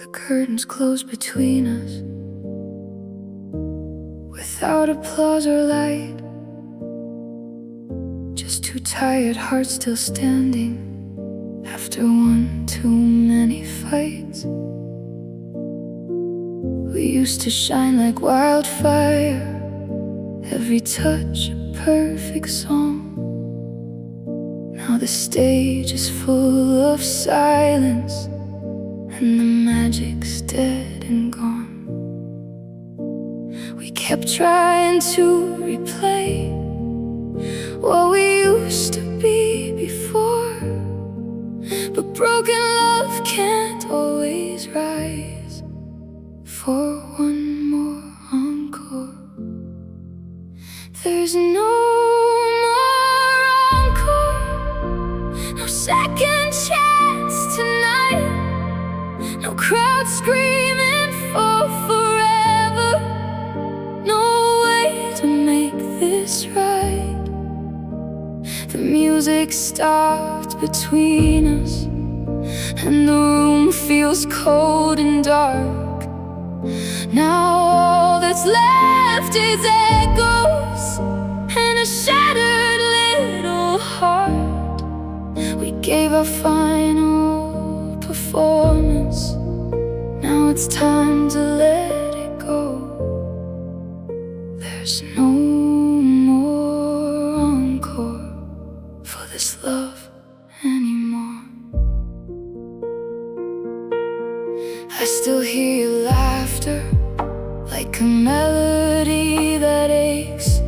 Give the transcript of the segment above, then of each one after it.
The curtains close between us, without applause or light, just two tired hearts still standing after one too many fights. We used to shine like wildfire, every touch a perfect song. Now the stage is full of silence, and the magic's dead and gone. We kept trying to replay what we used to be before, but broken love can't always rise for one more encore. There's no more encore, no second chance tonight, no crowd screaming for forever, no way to make this right. The music stopped between us, and the room feels cold and dark. Now all that's left is echoes and a shattered little heart. We gave our final performance, now it's time to let it go. There's no more encore for this love anymore. I still hear your laughter, like a melody that aches,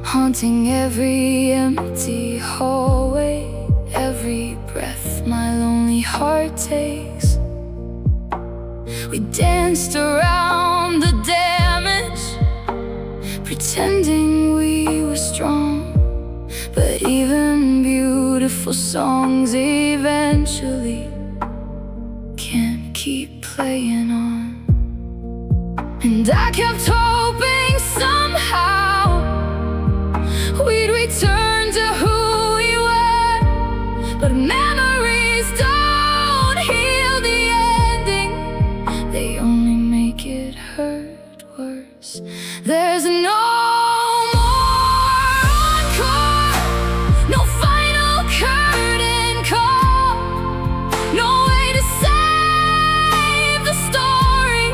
haunting every empty hallway, every breath my lonely heart takes. We danced around the damage, pretending we were strong, but even beautiful songs eventually can't keep playing on. And I kept hoping somehow we'd return to who we were, but memories don't heal the ending, they only make it hurt worse. There's no more encore, no final curtain call, no way to save the story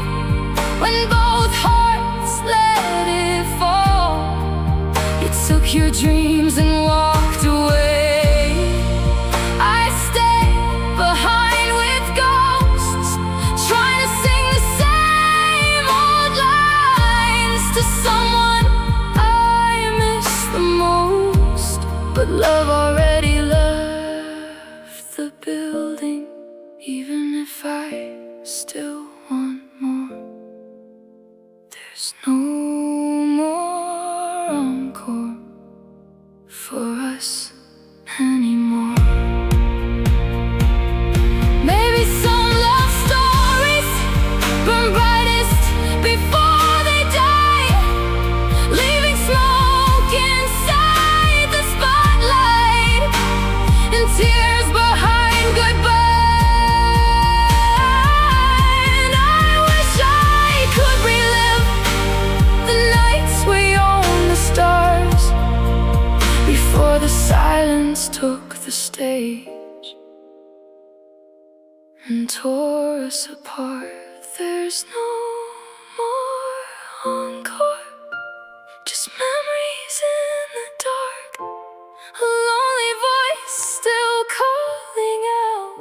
when both hearts let it fall. You took your dreams and walked away. I stayed behind with ghosts, trying to sing the same old lines to someone I miss the most. But love already left the building, even if I still want more. There's no more encore for us anymore. Maybe some love stories burn brightest before they die, leaving smoke inside the spotlight and tears behind goodbye. And I wish I could relive the nights we owned the stars, before the silence took the stage and tore us apart. There's no more encore, just memories in the dark, a lonely voice still calling out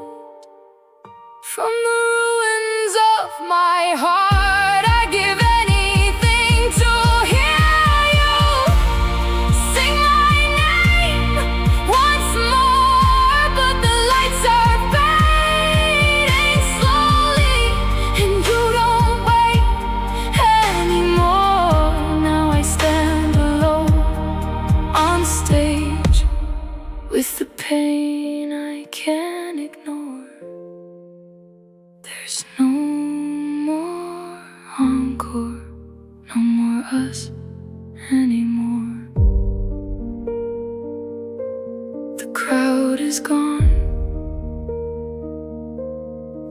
from the ruins of my heart. I give anything to hear you sing my name once more, but the lights are fading slowly, and you don't wait anymore. Now I stand alone on stage with the pain I can't ignore. There's no more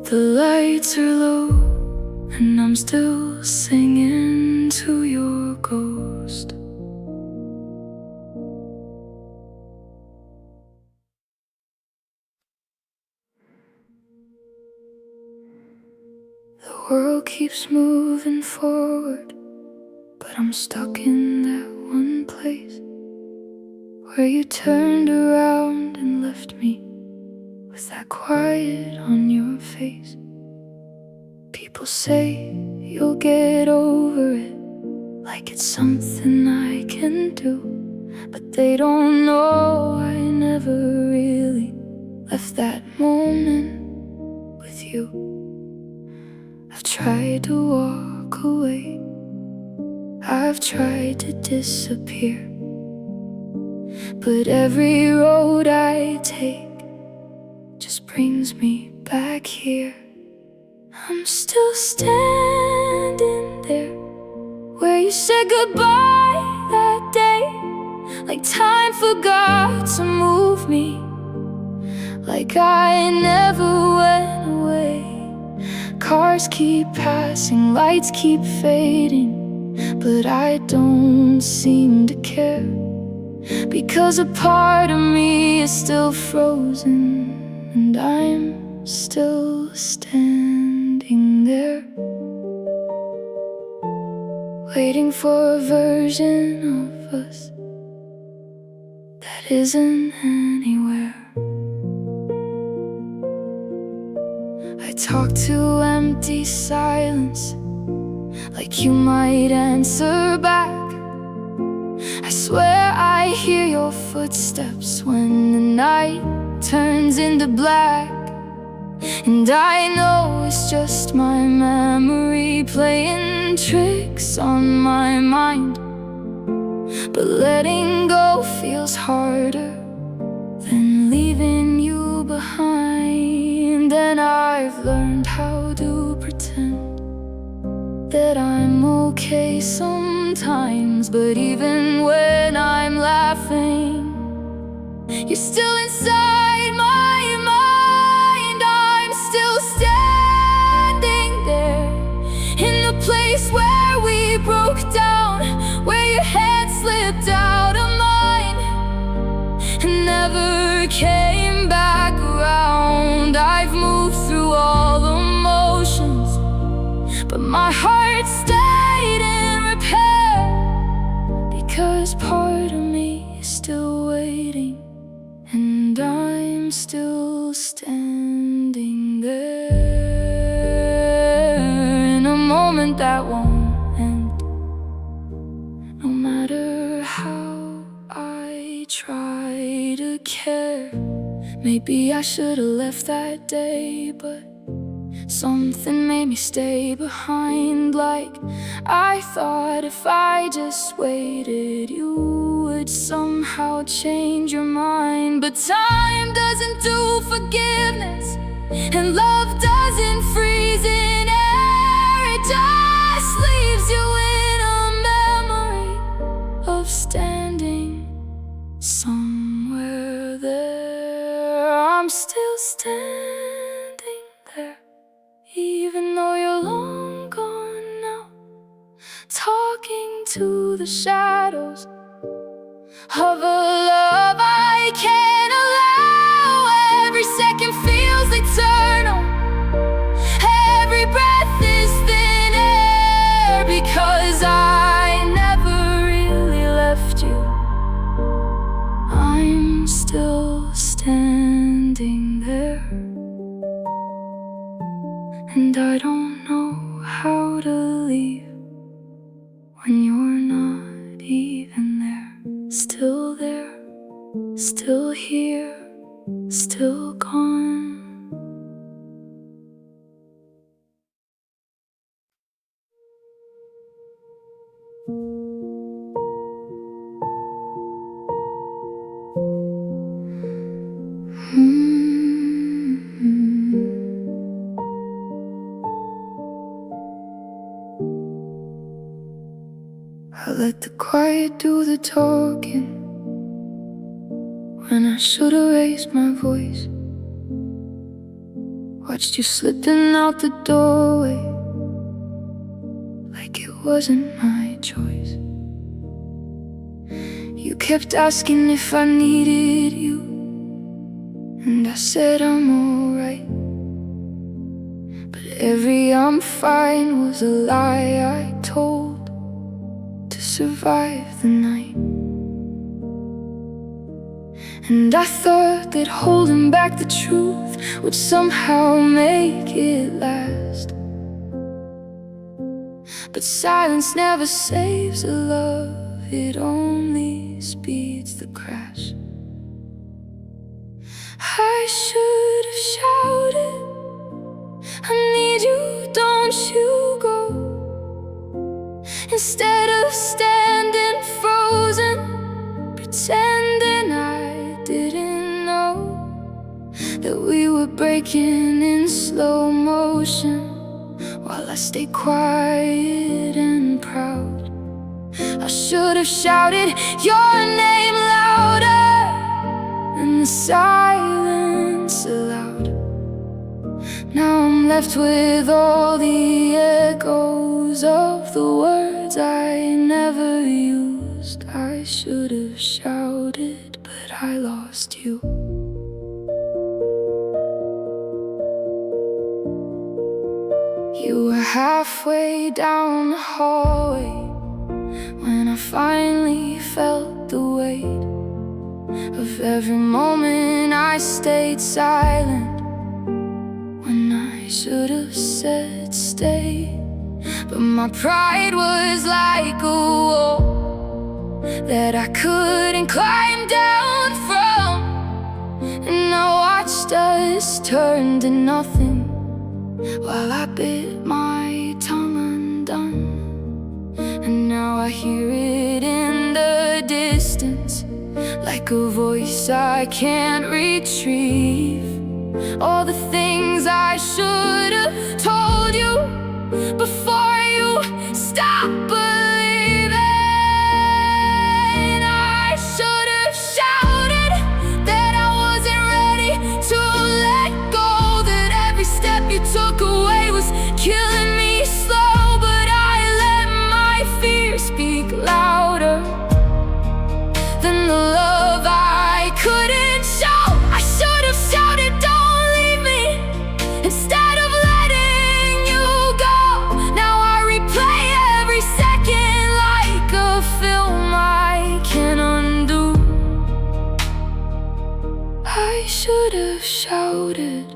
The lights are low, and I'm still singing to your ghost. The world keeps moving forward, but I'm stuck in that one place where you turned around and left me with that quiet on your face. People say you'll get over it, like it's something I can do, but they don't know I never really left that moment with you. I've tried to walk away, I've tried to disappear, but every road I take just brings me back here. I'm still standing there where you said goodbye that day, like time forgot to move me, like I never went away. Cars keep passing, lights keep fading, but I don't seem to care, because a part of me is still frozen, and I'm still standing there, waiting for a version of us that isn't anywhere. I talk to empty silence, like you might answer back. I swear I hear your footsteps when the night turns into black, and I know it's just my memory playing tricks on my mind, but letting go feels harder than leaving you behind. And I've learned how to pretend that I'm okay sometimes, but even when I'm laughing, you're still inside my mind. I'm still standing there in the place where we broke down, where your hand slipped out of mine and never came back around. I've moved through all the motions, but my heart stayed in repair, because part of me is still waiting, and I'm still standing there in a moment that won't end. No matter how I try to care, maybe I should've left that day, but something made me stay behind. Like I thought if I just waited, you would somehow change your mind. But time doesn't do forgiveness, and love doesn't freeze in air. It just leaves you in a memory of standing somewhere there. I'm still standing there, even though you're long gone now, talking to the shadows of a love I can't allow. Every second feels eternal, every breath is thin air, because I never really left you. I'm still standing there, and I don't know how to leave when you're not even there. Still there, still here, still gone. I let the quiet do the talking when I should've raised my voice. Watched you slipping out the doorway like it wasn't my choice. You kept asking if I needed you, and I said I'm alright. But every "I'm fine" was a lie I told to survive the night. And I thought that holding back the truth would somehow make it last. But silence never saves a love, it only speeds the crash. I should have shouted, I need you, don't you go. Instead of standing frozen, pretending I didn't know that we were breaking in slow motion, while I stayed quiet and proud. I should have shouted your name louder and the silence aloud. Now I'm left with all the echoes of the words I never used. I should have shouted, but I lost you. You were halfway down the hallway when I finally felt the weight of every moment I stayed silent, when I should have said stay. But my pride was like a wall that I couldn't climb down from, and I watched us turn to nothing while I bit my tongue undone. And now I hear it in the distance, like a voice I can't retrieve. All the things I should have told you before you stopped believing. I should have shouted that I wasn't ready to let go, that every step you took away was killing me slow. But I let my fear speak louder than the love I couldn't show. I should have shouted, don't leave me, instead of letting you go. Now I replay every second like a film I can't undo. I should have shouted,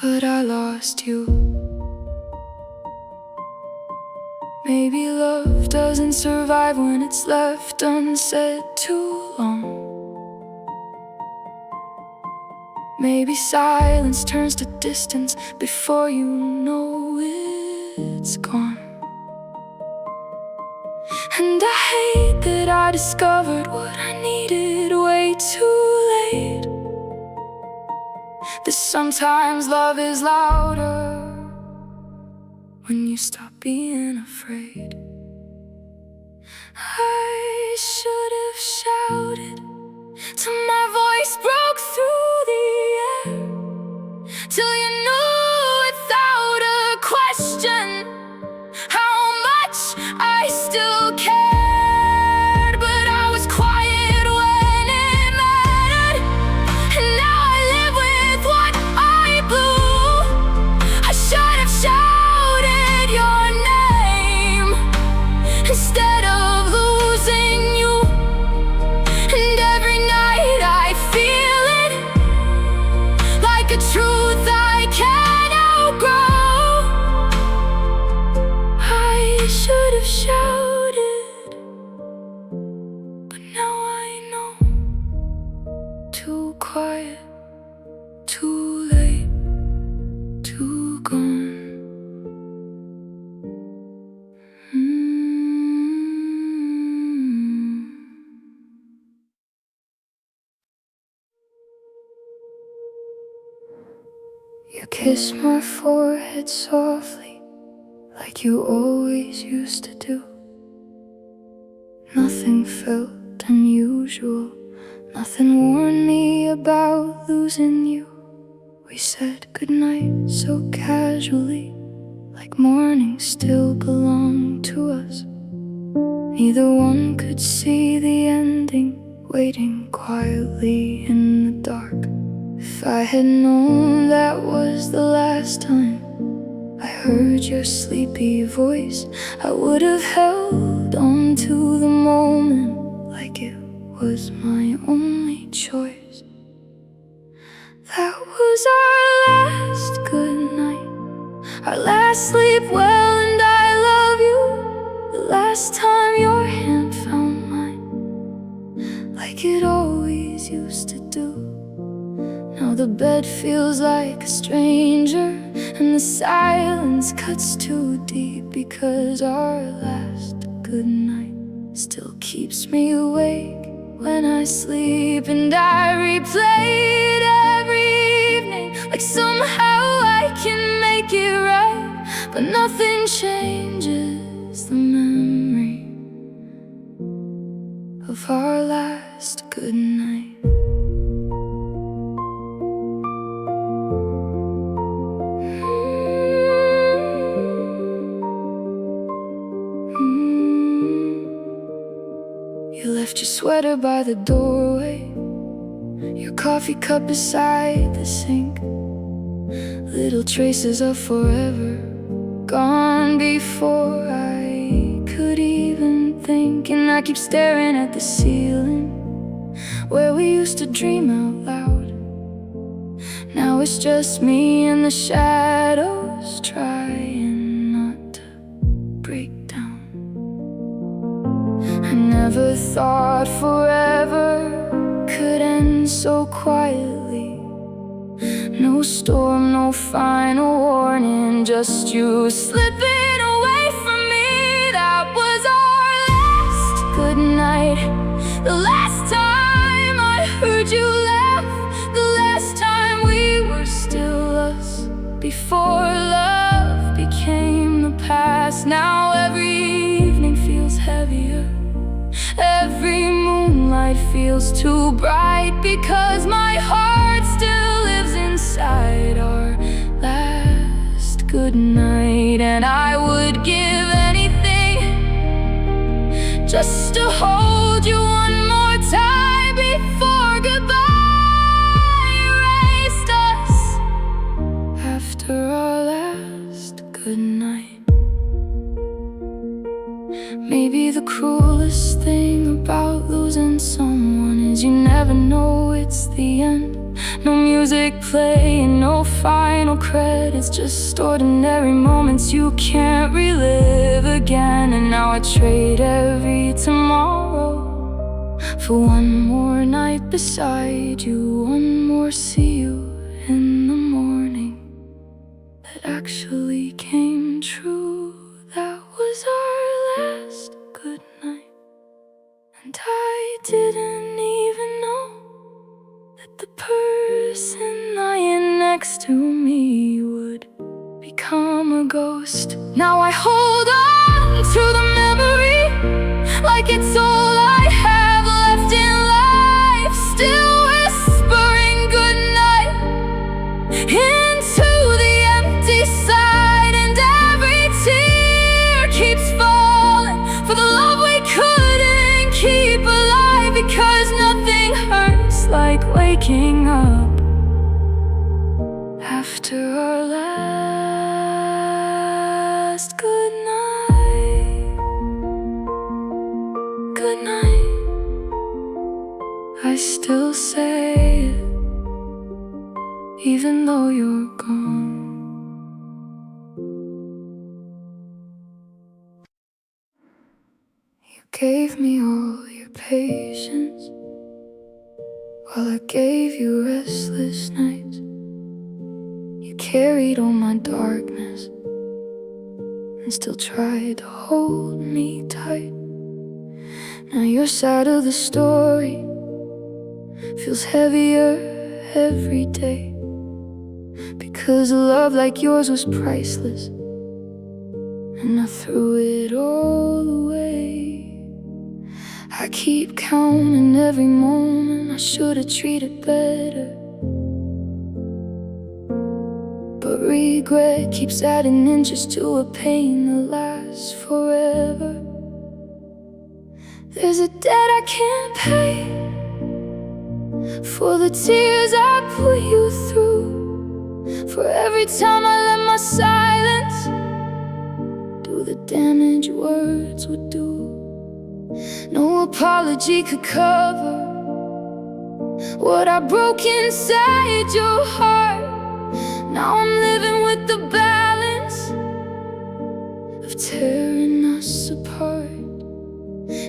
but I lost you. Maybe love doesn't survive when it's left unsaid too long. Maybe silence turns to distance before you know it's gone. And I hate that I discovered what I needed way too late, that sometimes love is louder when you stop being afraid. I should have shouted till my voice broke through the air, till you knew without a question how much I still cared. But I was quiet when it mattered, and now I live with what I blew. I should have shouted your name instead of losing you. And every night I feel it like a truth I can't outgrow. I should have shouted, but now I know. Too quiet, too late, too gone. You kiss my forehead softly, like you always used to do. Nothing felt unusual, nothing warned me about losing you. We said goodnight so casually, like morning still belonged to us. Neither one could see the ending, waiting quietly in the dark. If I had known that was the last time I heard your sleepy voice, I would have held on to the moment like it was my only choice. That was our last good night, our last sleep well, and I love you. The last time your hand found mine, like it always used to do. Now the bed feels like a stranger, and the silence cuts too deep, because our last good night still keeps me awake when I sleep. And I replay it every evening, like somehow I can make it right. But nothing changes the memory of our last good night. You left your sweater by the doorway, your coffee cup beside the sink. Little traces of forever gone before I could even think. And I keep staring at the ceiling where we used to dream out loud. Now it's just me and the shadows, trying not to break down. I never thought forever could end so quietly. No storm, no final warning, just you slipping away from me. That was our last good night, the last time I heard you laugh, the last time we were still us, before love became the past. Now every evening feels heavier, every moonlight feels too bright, because my heart still lives inside our last good night. And I would give anything just to hold you one more time before goodbye erased us after our last good night. Maybe the cruelest thing about losing someone is you never know it's the end. No music playing, no final credits, just ordinary moments you can't relive again. And now I trade every tomorrow for one more night beside you, one more see you in the morning that actually came true. That was our last good night, and I didn't even know that the person lying next to me would become a ghost. Now I hold on to the memory like it's all I have left in life, still whispering goodnight into the empty side. And every tear keeps falling for the love we couldn't keep alive, because nothing hurts like waking up after our last good night. Good night, I still say it, even though you're gone. You gave me all your patience while I gave you restless nights. You carried all my darkness and still tried to hold me tight. Now your side of the story feels heavier every day, because a love like yours was priceless, and I threw it all away. I keep counting every moment I should've treated better, regret keeps adding inches to a pain that lasts forever. There's a debt I can't pay for the tears I put you through, for every time I let my silence do the damage words would do. No apology could cover what I broke inside your heart. Now I'm living with the balance of tearing us apart.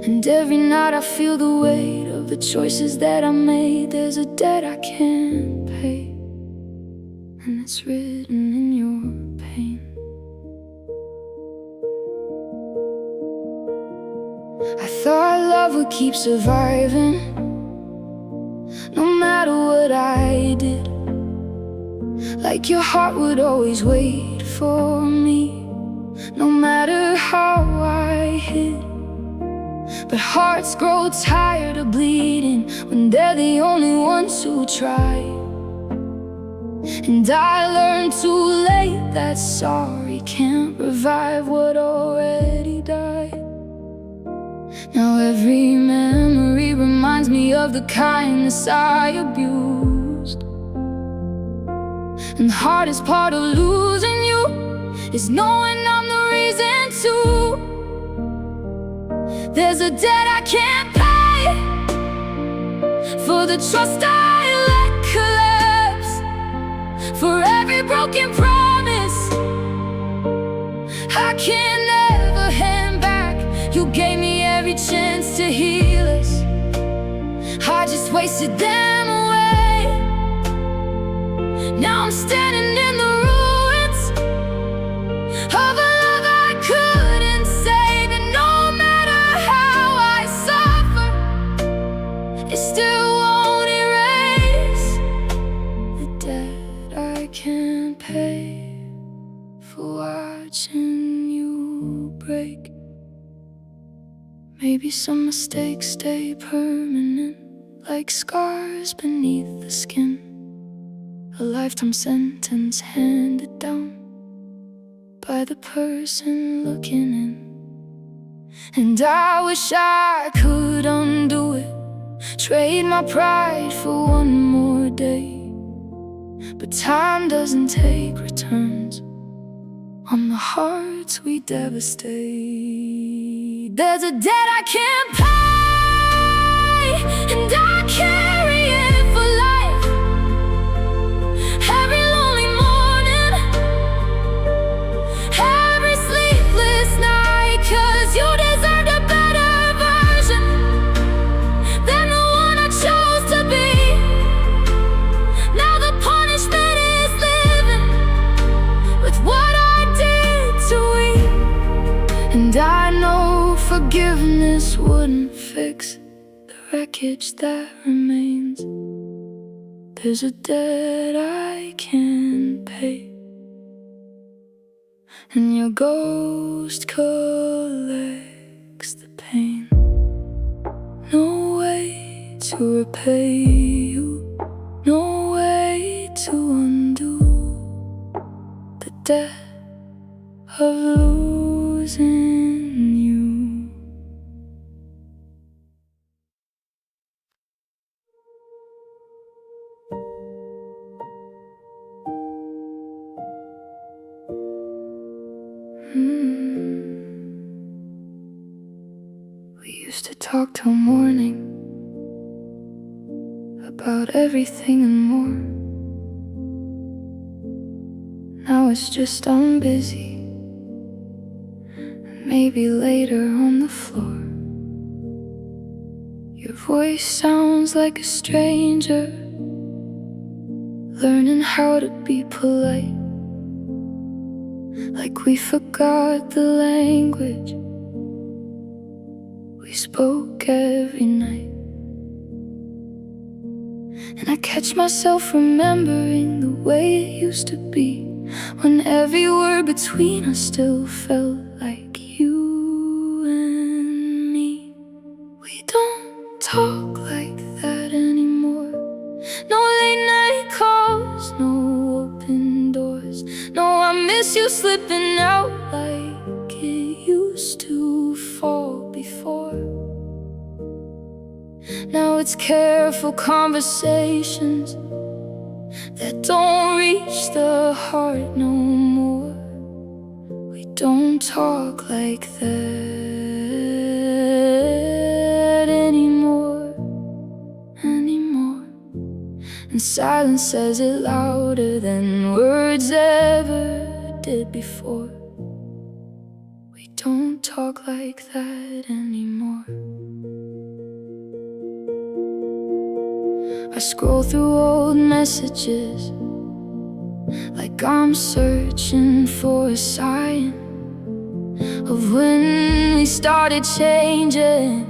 And every night I feel the weight of the choices that I made. There's a debt I can't pay, and it's written in your pain. I thought love would keep surviving, no matter what I did. Like your heart would always wait for me, no matter how I hid. But hearts grow tired of bleeding when they're the only ones who try. And I learned too late that sorry can't revive what already died. Now every memory reminds me of the kindness I abused. And the hardest part of losing you is knowing I'm the reason too. There's a debt I can't pay for the trust I let collapse, for every broken promise I can never hand back. You gave me every chance to heal us, I just wasted them away. Now I'm standing in the ruins of a love I couldn't save. And no matter how I suffer, it still won't erase the debt I can't pay for watching you break. Maybe some mistakes stay permanent, like scars beneath the skin, a lifetime sentence handed down by the person looking in. And I wish I could undo it, trade my pride for one more day. But time doesn't take returns on the hearts we devastate. There's a debt I can't pay, and I carry it for life. Every lonely morning, every sleepless night, 'cause you deserved a better version than the one I chose to be. Now the punishment is living with what I did to you. And I know forgiveness wouldn't fix the wreckage that remains. There's a debt I can't pay, and your ghost collects the pain. No way to repay you, no way to undo the debt of losing you. We used to talk till morning about everything and more. Now it's just I'm busy, and maybe later on the floor. Your voice sounds like a stranger, learning how to be polite, like we forgot the language we spoke every night. And I catch myself remembering the way it used to be, when every word between us still felt like you and me. We don't talk like that anymore. No late night calls, no open doors, no miss you slipping out like it used to fall before. Now it's careful conversations that don't reach the heart no more. We don't talk like that anymore. And silence says it louder than words ever did before. We don't talk like that anymore. I scroll through old messages like I'm searching for a sign of when we started changing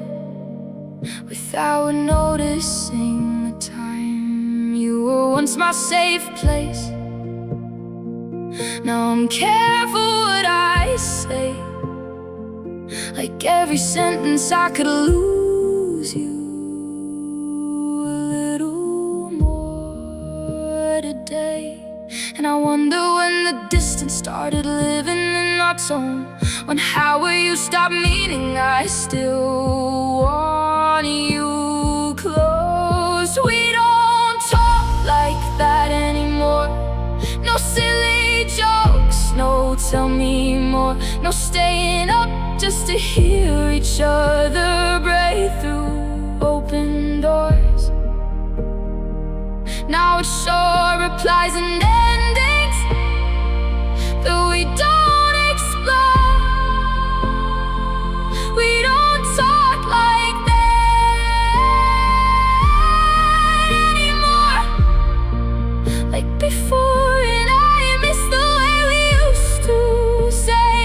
without noticing the time. You were once my safe place. Now I'm careful what I say. Like every sentence I could lose you today. And I wonder when the distance started living in our tone. When how will you stop meaning I still want you close. We don't talk like that anymore. No silly jokes, no tell me more. No staying up just to hear each other break through open doors. Now it's short replies and endings that we don't explore. We don't talk like that anymore, like before. And I miss the way we used to say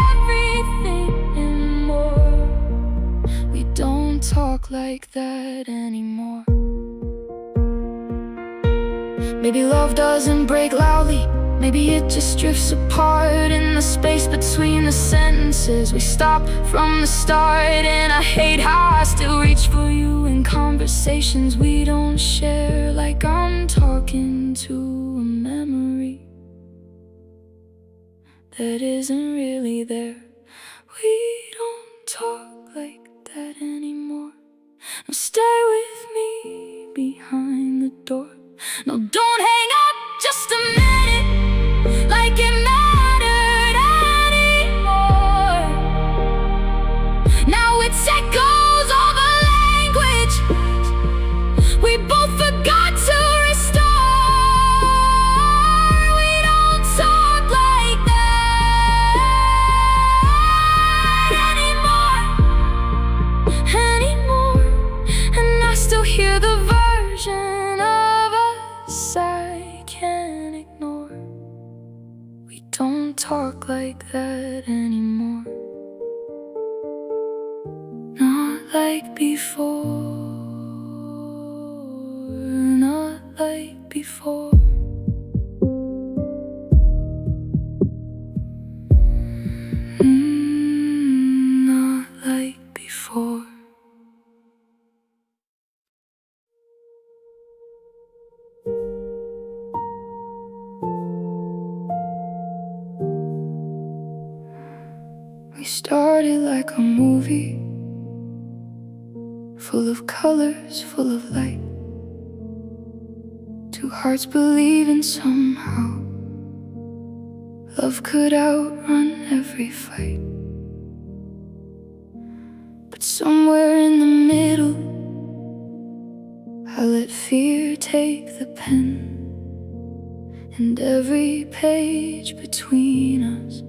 everything and more. We don't talk like that anymore. Maybe love doesn't break loudly. Maybe it just drifts apart in the space between the sentences. We stop from the start, and I hate how I still reach for you in conversations we don't share. Like I'm talking to a memory that isn't really there. We don't talk like that anymore. Now stay with me behind the door. No, don't hang up just a minute, like it mattered anymore. Now it's echoes of a language we both forgot to restore. We don't talk like that anymore. And I still hear the version I can't ignore. We don't talk like that anymore. Not like before. Not like before. Not like before. We started like a movie, full of colors, full of light. Two hearts believing somehow love could outrun every fight. But somewhere in the middle, I let fear take the pen. And every page between us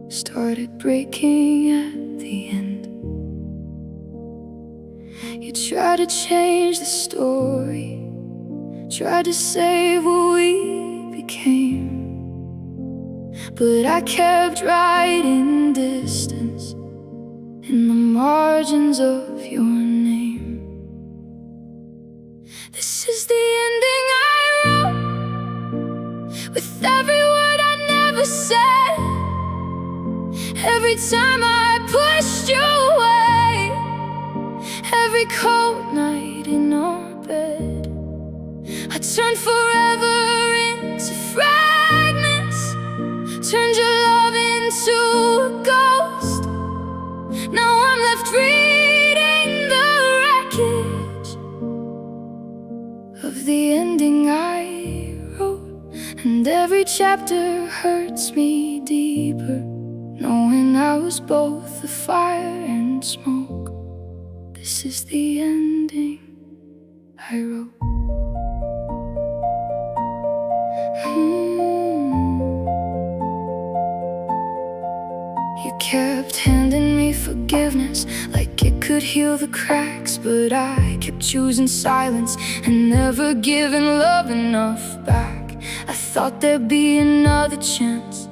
started breaking at the end. You tried to change the story, tried to save what we became. But I kept writing distance in the margins of your name. This is the ending I wrote, with every word I never said. Every time I pushed you away, every cold night in our bed, I turned forever into fragments, turned your And every chapter hurts me deeper, knowing I was both the fire and smoke. This is the ending I wrote. You kept handing me forgiveness like it could heal the cracks, but I kept choosing silence and never giving love enough back. I thought there'd be another chance,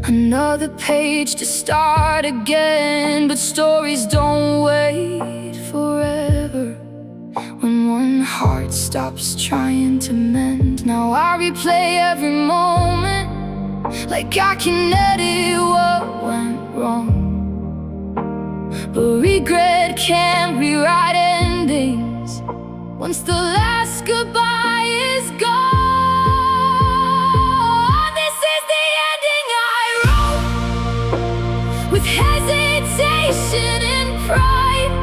another page to start again. But stories don't wait forever when one heart stops trying to mend. Now I replay every moment like I can edit what went wrong, but regret can't rewrite endings once the last goodbye is gone. This is the ending I wrote, with hesitation and pride,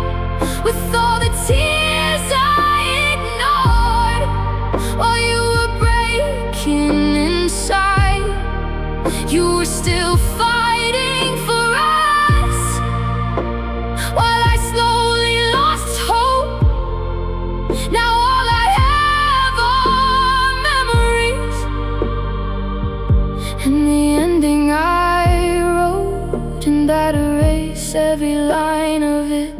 with all the tears I ignored while you were breaking inside. You were still fighting for us while I slowly lost hope. Now all I have are memories, and the ending I wrote, and I'd erase every line of it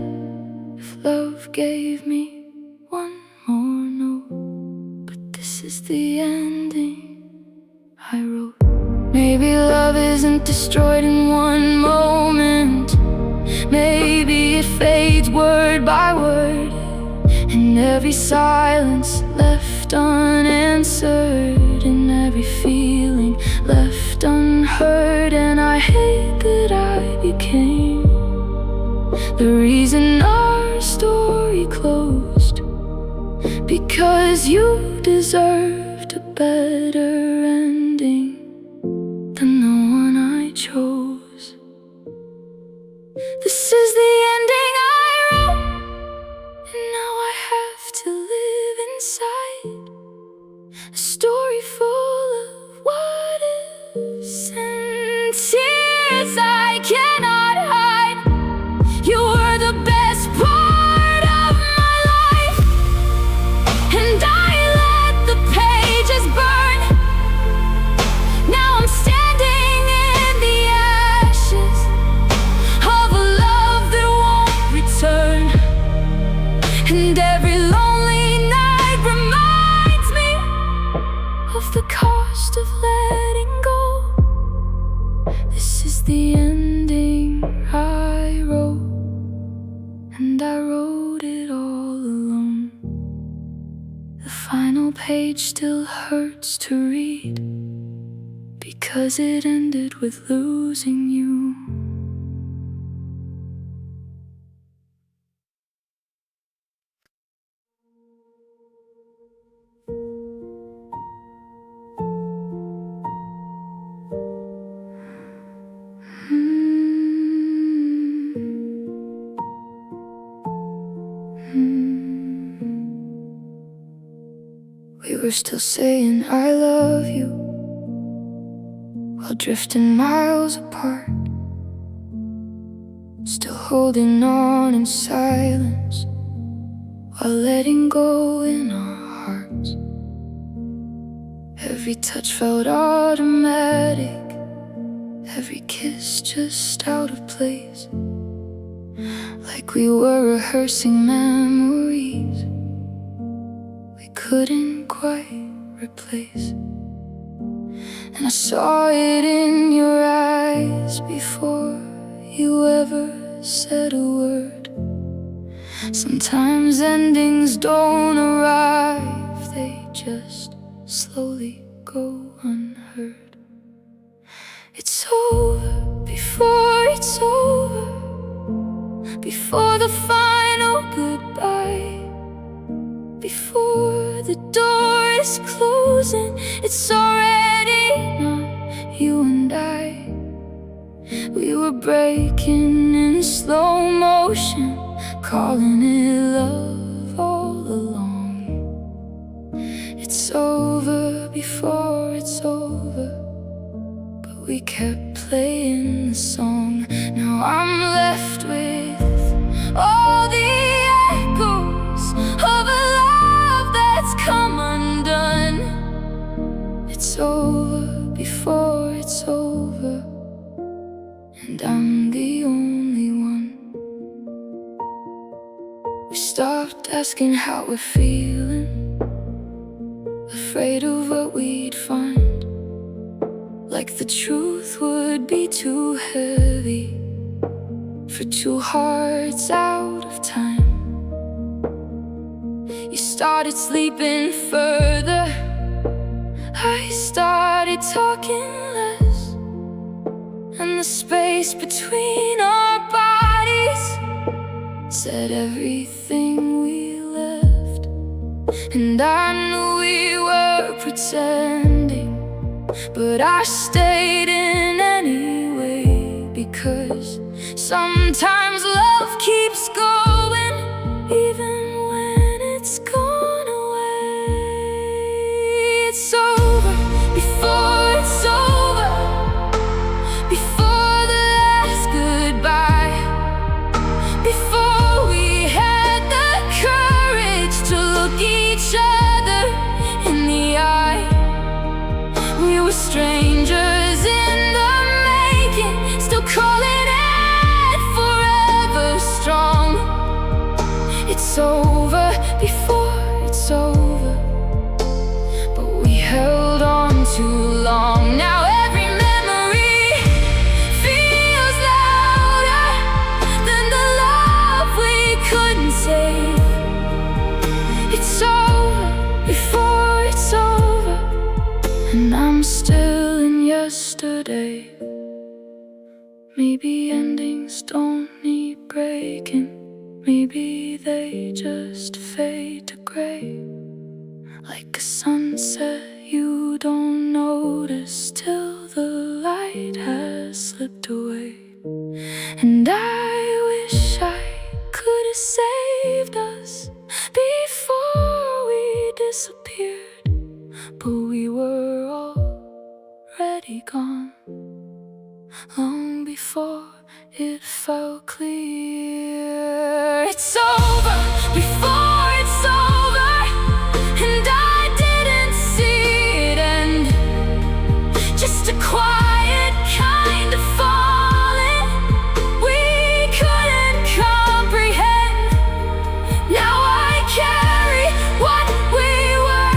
if love gave me one more note. But this is the ending I wrote. Maybe love isn't destroyed in one moment. Maybe it fades word by word, and every silence left unanswered, and every feeling left unheard. And I hate that I became the reason our story closed, because you deserved a better ending than the one I chose. This is the ending I wrote, and now I have to live inside a story full of what ifs and tears I cannot hide. You were the best part of my life, and I let the pages burn. Now I'm standing in the ashes of a love that won't return, and every lonely night reminds me of the cost of letting go. This is the ending I wrote, and I wrote it all alone. The final page still hurts to read, because it ended with losing you. We were still saying I love you while drifting miles apart, still holding on in silence while letting go in our hearts. Every touch felt automatic, every kiss just out of place, like we were rehearsing memories we couldn't quite replace. And I saw it in your eyes before you ever said a word. Sometimes endings don't arrive, they just slowly go unheard. It's over before it's over, before the final goodbye, before the door is closing. It's already not you and I. We were breaking in slow motion, calling it love all along. It's over before we kept playing the song. Now I'm left with all the echoes of a love that's come undone. It's over before it's over, and I'm the only one. We stopped asking how we're feeling, afraid of what we'd find, like the truth would be too heavy for two hearts out of time. You started sleeping further, I started talking less, and the space between our bodies said everything we left. And I knew we were pretending, but I stayed in anyway, because sometimes love keeps going even when it's gone away. It's over before it's over, before the last goodbye, before we had the courage to look each other in the eye. We were strangers in the making, still calling it forever strong. It's over before it's over, but we held on too long. Now every memory feels louder than the love we couldn't save. It's over before it's over, and I'm still in yesterday. Maybe endings don't need breaking, maybe they just fade to gray, like a sunset you don't notice till the light has slipped away. And I wish I could have saved us before we disappeared, but we were already gone long before it felt clear. It's over before it's over, and I didn't see it end. Just a quiet kind of falling we couldn't comprehend. Now I carry what we were,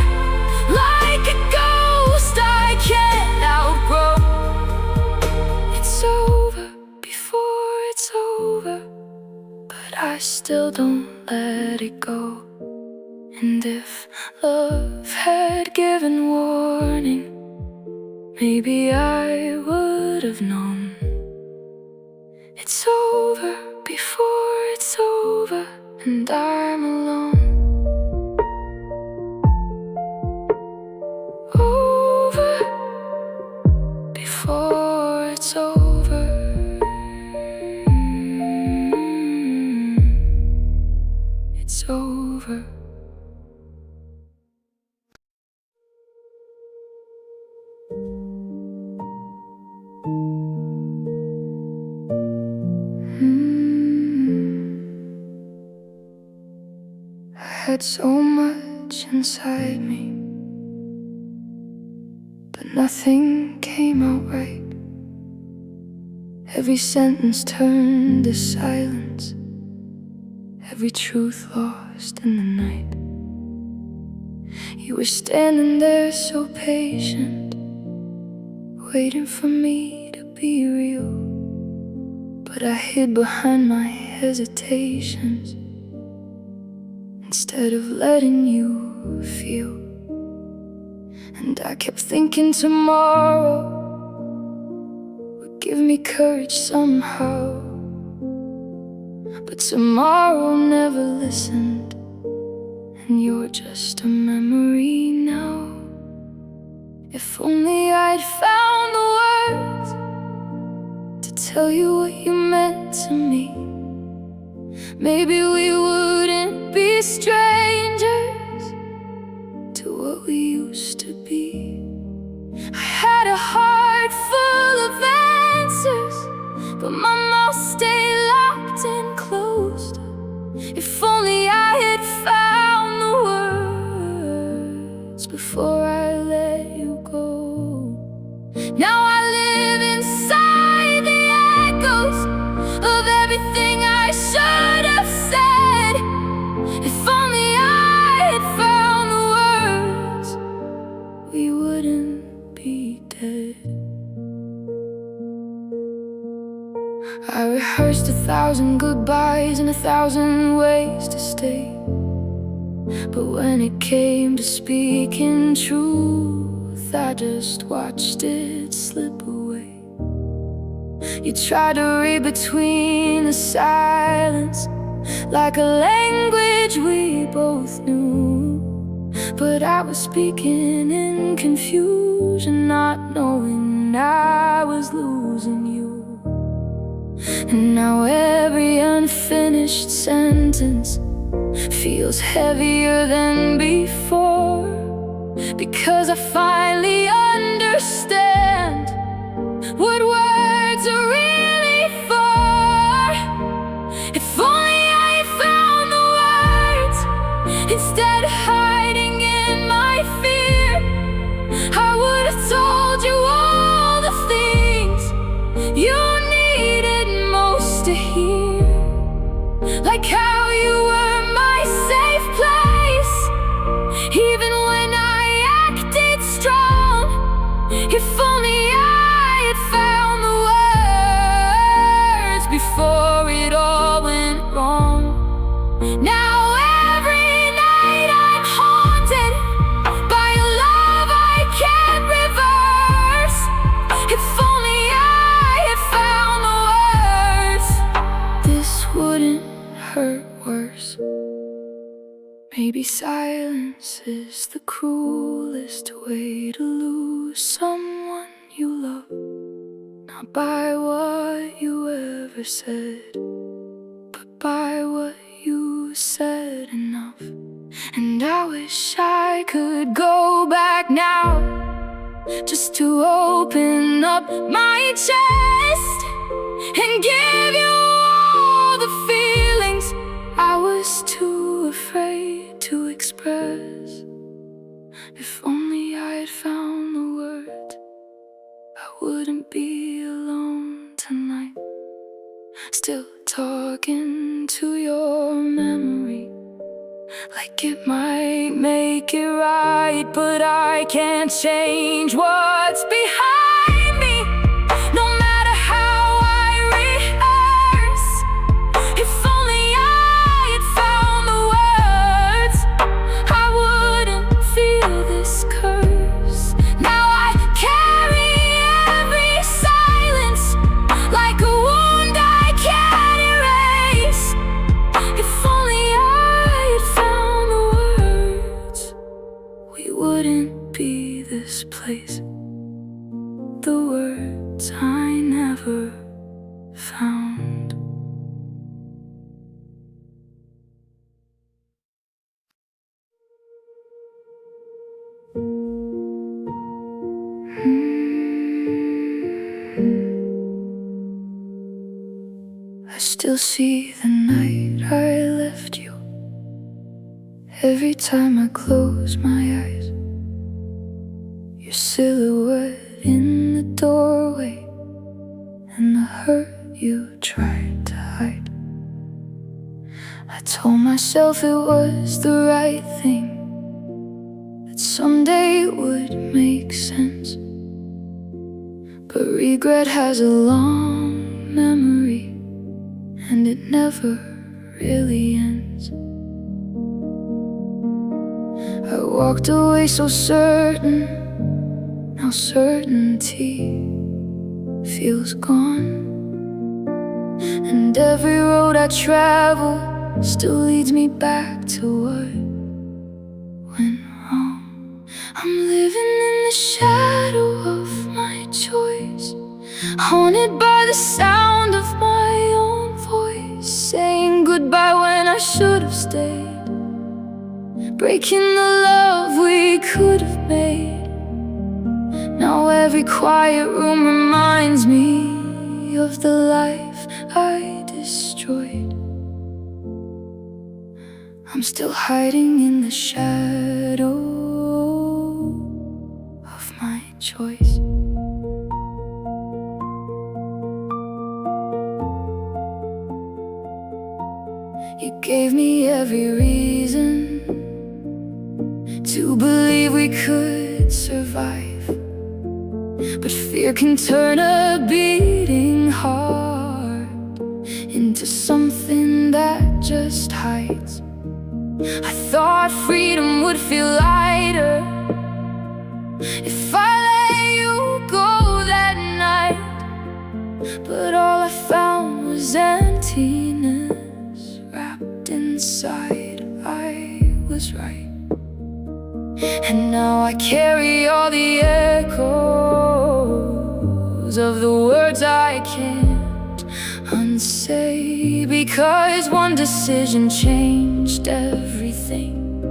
like a ghost I can't outgrow. It's over before it's over, but I still don't let it go. And if love had given warning, maybe I would have known. It's over before it's over, and I'm alone. Over before it's over. It's over. I had so much inside me, but nothing came out right. Every sentence turned to silence, every truth lost in the night. You were standing there so patient, waiting for me to be real, but I hid behind my hesitations instead of letting you feel. And I kept thinking tomorrow would give me courage somehow, but tomorrow never listened, and you're just a memory now. If only I'd found the words to tell you what you meant to me, maybe we wouldn't be strangers to what we used to be. I had a heart full of wouldn't be dead. I rehearsed 1,000 goodbyes and 1,000 ways to stay, but when it came to speaking truth, I just watched it slip away. You tried to read between the silence like a language we both knew, but I was speaking in confusion, not knowing I was losing you. And now every unfinished sentence feels heavier than before, because I finally understand what words are really for. If only I had found the words instead of hiding in my fear, I would have told you all the things you needed most to hear, like how you were my safe place, even when I acted strong. If only I had found the words before it all went wrong. Now every night I'm haunted by a love I can't reverse. If only I had found the words, this wouldn't hurt worse. Maybe silence is the cruelest way to lose someone you love, not by what you ever said, but by what you said enough. And I wish I could go back now, just to open up my chest and give you all the feelings I was too afraid to express. If only I had found the words, I wouldn't be alone tonight, still talking to your memory, like it might make it right. But I can't change what's behind me, no matter how I rehearse. If only I had found the words, I wouldn't feel this curse. Now I carry every silence like a wound I can't erase. If only I had found the words, we wouldn't be this place. The words I never found. I still see the night I left you. Every time I close my eyes, your silhouette in the doorway, and the hurt you tried to hide. I told myself it was the right thing, that someday it would make sense, but regret has a long memory, and it never really ends. I walked away so certain, now certainty feels gone, and every road I travel still leads me back to what went wrong. I'm living in the shadow of my choice, haunted by the sound of my own voice, saying goodbye when I should have stayed, breaking the love we could have made. Now every quiet room reminds me of the life I destroyed. I'm still hiding in the shadow of my choice. You gave me every reason to believe we could survive, Fear can turn a beating heart into something that just hides. I thought freedom would feel lighter if I let you go that night, but all I found was emptiness wrapped inside. I was right, and now I carry all the echoes of the words I can't unsay, because one decision changed everything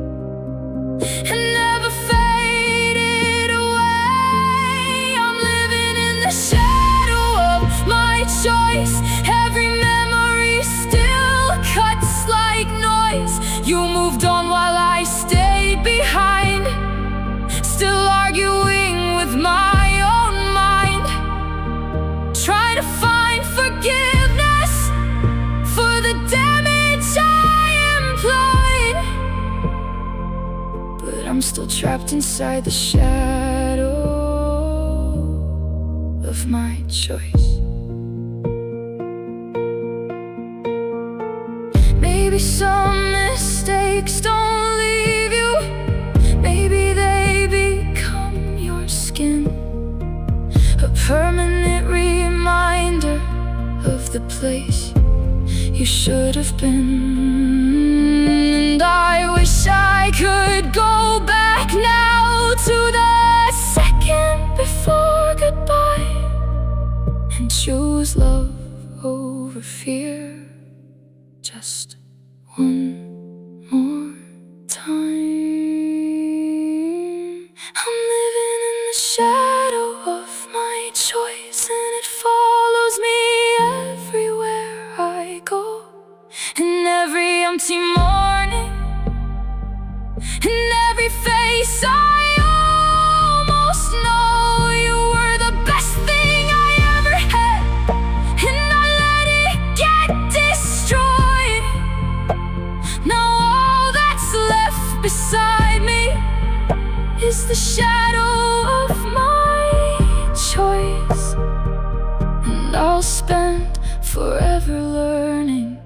and never faded away. I'm living in the shadow of my choice. Every memory still cuts like noise. You moved on while I stayed behind, still arguing with my own mind, trying to find forgiveness for the damage I employed. But I'm still trapped inside the shadow of my choice. Maybe some mistakes don't leave you, maybe they become your skin, a permanent reminder of the place you should have been. And I wish I could go back now to the second before goodbye and choose love over fear just one more time. I'm living in the shadow of my choice, and it follows me everywhere I go. In every empty morning, in every face I almost know, you were the best thing I ever had, and I let it get destroyed. Now all that's left beside me is the shadow of my choice, and I'll spend forever learning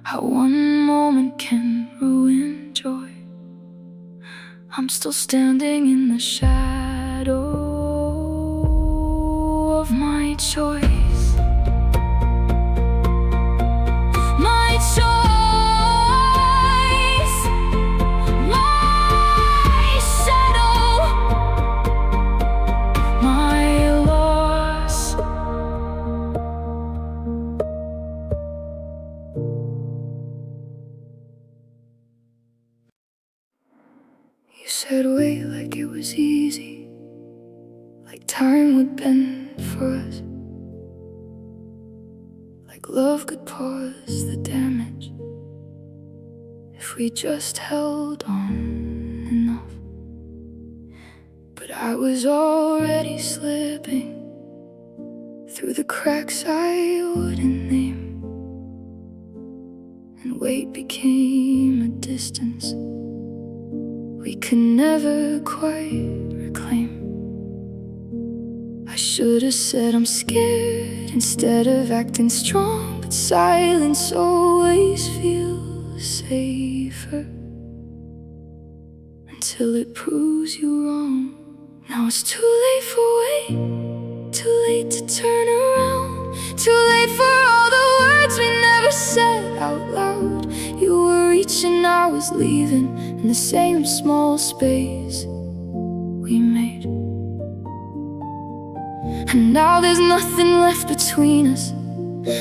how one moment can ruin joy. I'm still standing in the shadow of my choice. My choice, my shadow, my loss. You said wait like it was easy, like time would bend for us, like love could pause the damage if we just held on enough. But I was already slipping through the cracks I wouldn't name, and weight became a distance we could never quite reclaim. I should have said I'm scared instead of acting strong, but silence always feels safer until it proves you wrong. Now it's too late for wait, too late to turn around, too late for all the words we never said out loud. You were reaching, I was leaving, in the same small space we made. And now there's nothing left between us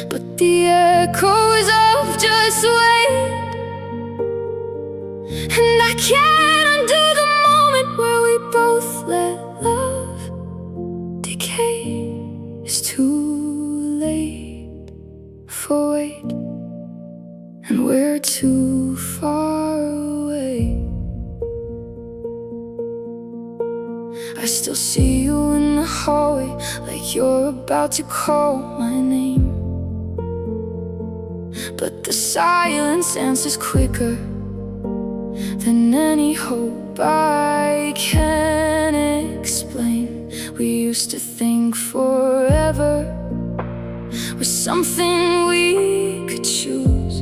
but the echoes of just wait. And I can't undo the moment where we both let love decay. It's too late for wait, and we're too far away. I still see you in the hallway, like you're about to call my name, but the silence answers quicker than any hope I can explain. We used to think forever was something we could choose,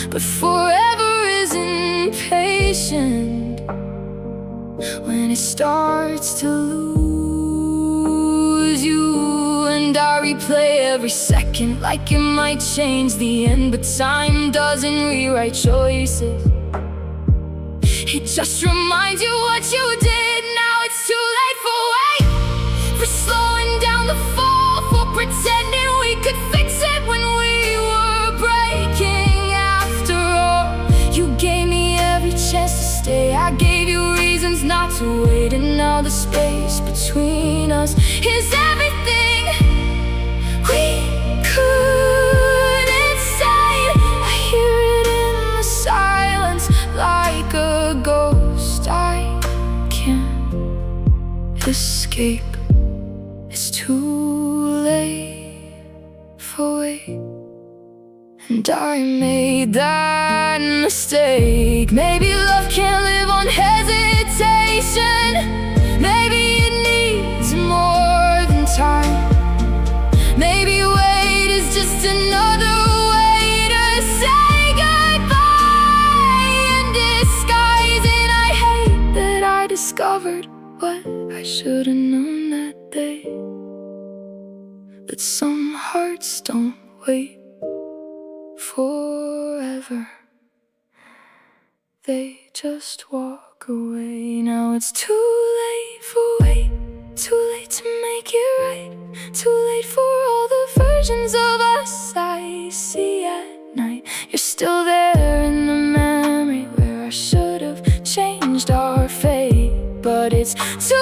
but forever is impatient when it starts to lose you. And I replay every second like it might change the end, but time doesn't rewrite choices. It just reminds you what you did. Now it's too late for wait, for slowing down the fall, for pretending we could fix it when we were breaking. After all, you gave me every chance to stay. I gave you reasons not to wait, and now the space between us is everything we couldn't say. I hear it in the silence like a ghost I can't escape. It's too late for wait, and I made that mistake. Maybe love can't live on hesitation. Maybe it needs more than time. Maybe wait is just another way to say goodbye in disguise. And I hate that I discovered what I should have known that day, that some hearts don't wait forever, they just walk away. Now it's too late for wait, too late to make it right, too late for all the versions of us I see at night. You're still there in the memory where I should have changed our fate, but it's too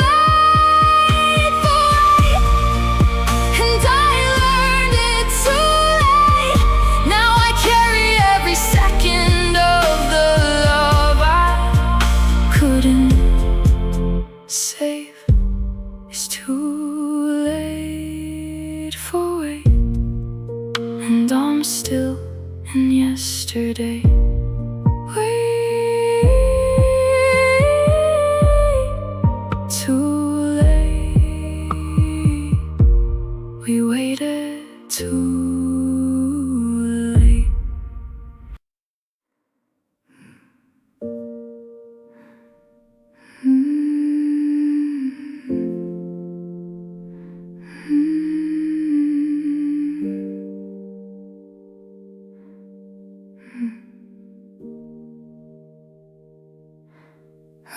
late for wait, and I learned it too late. Now I carry every second of the love I couldn't save. It's too late for wait, and I'm still in yesterday. We waited too late.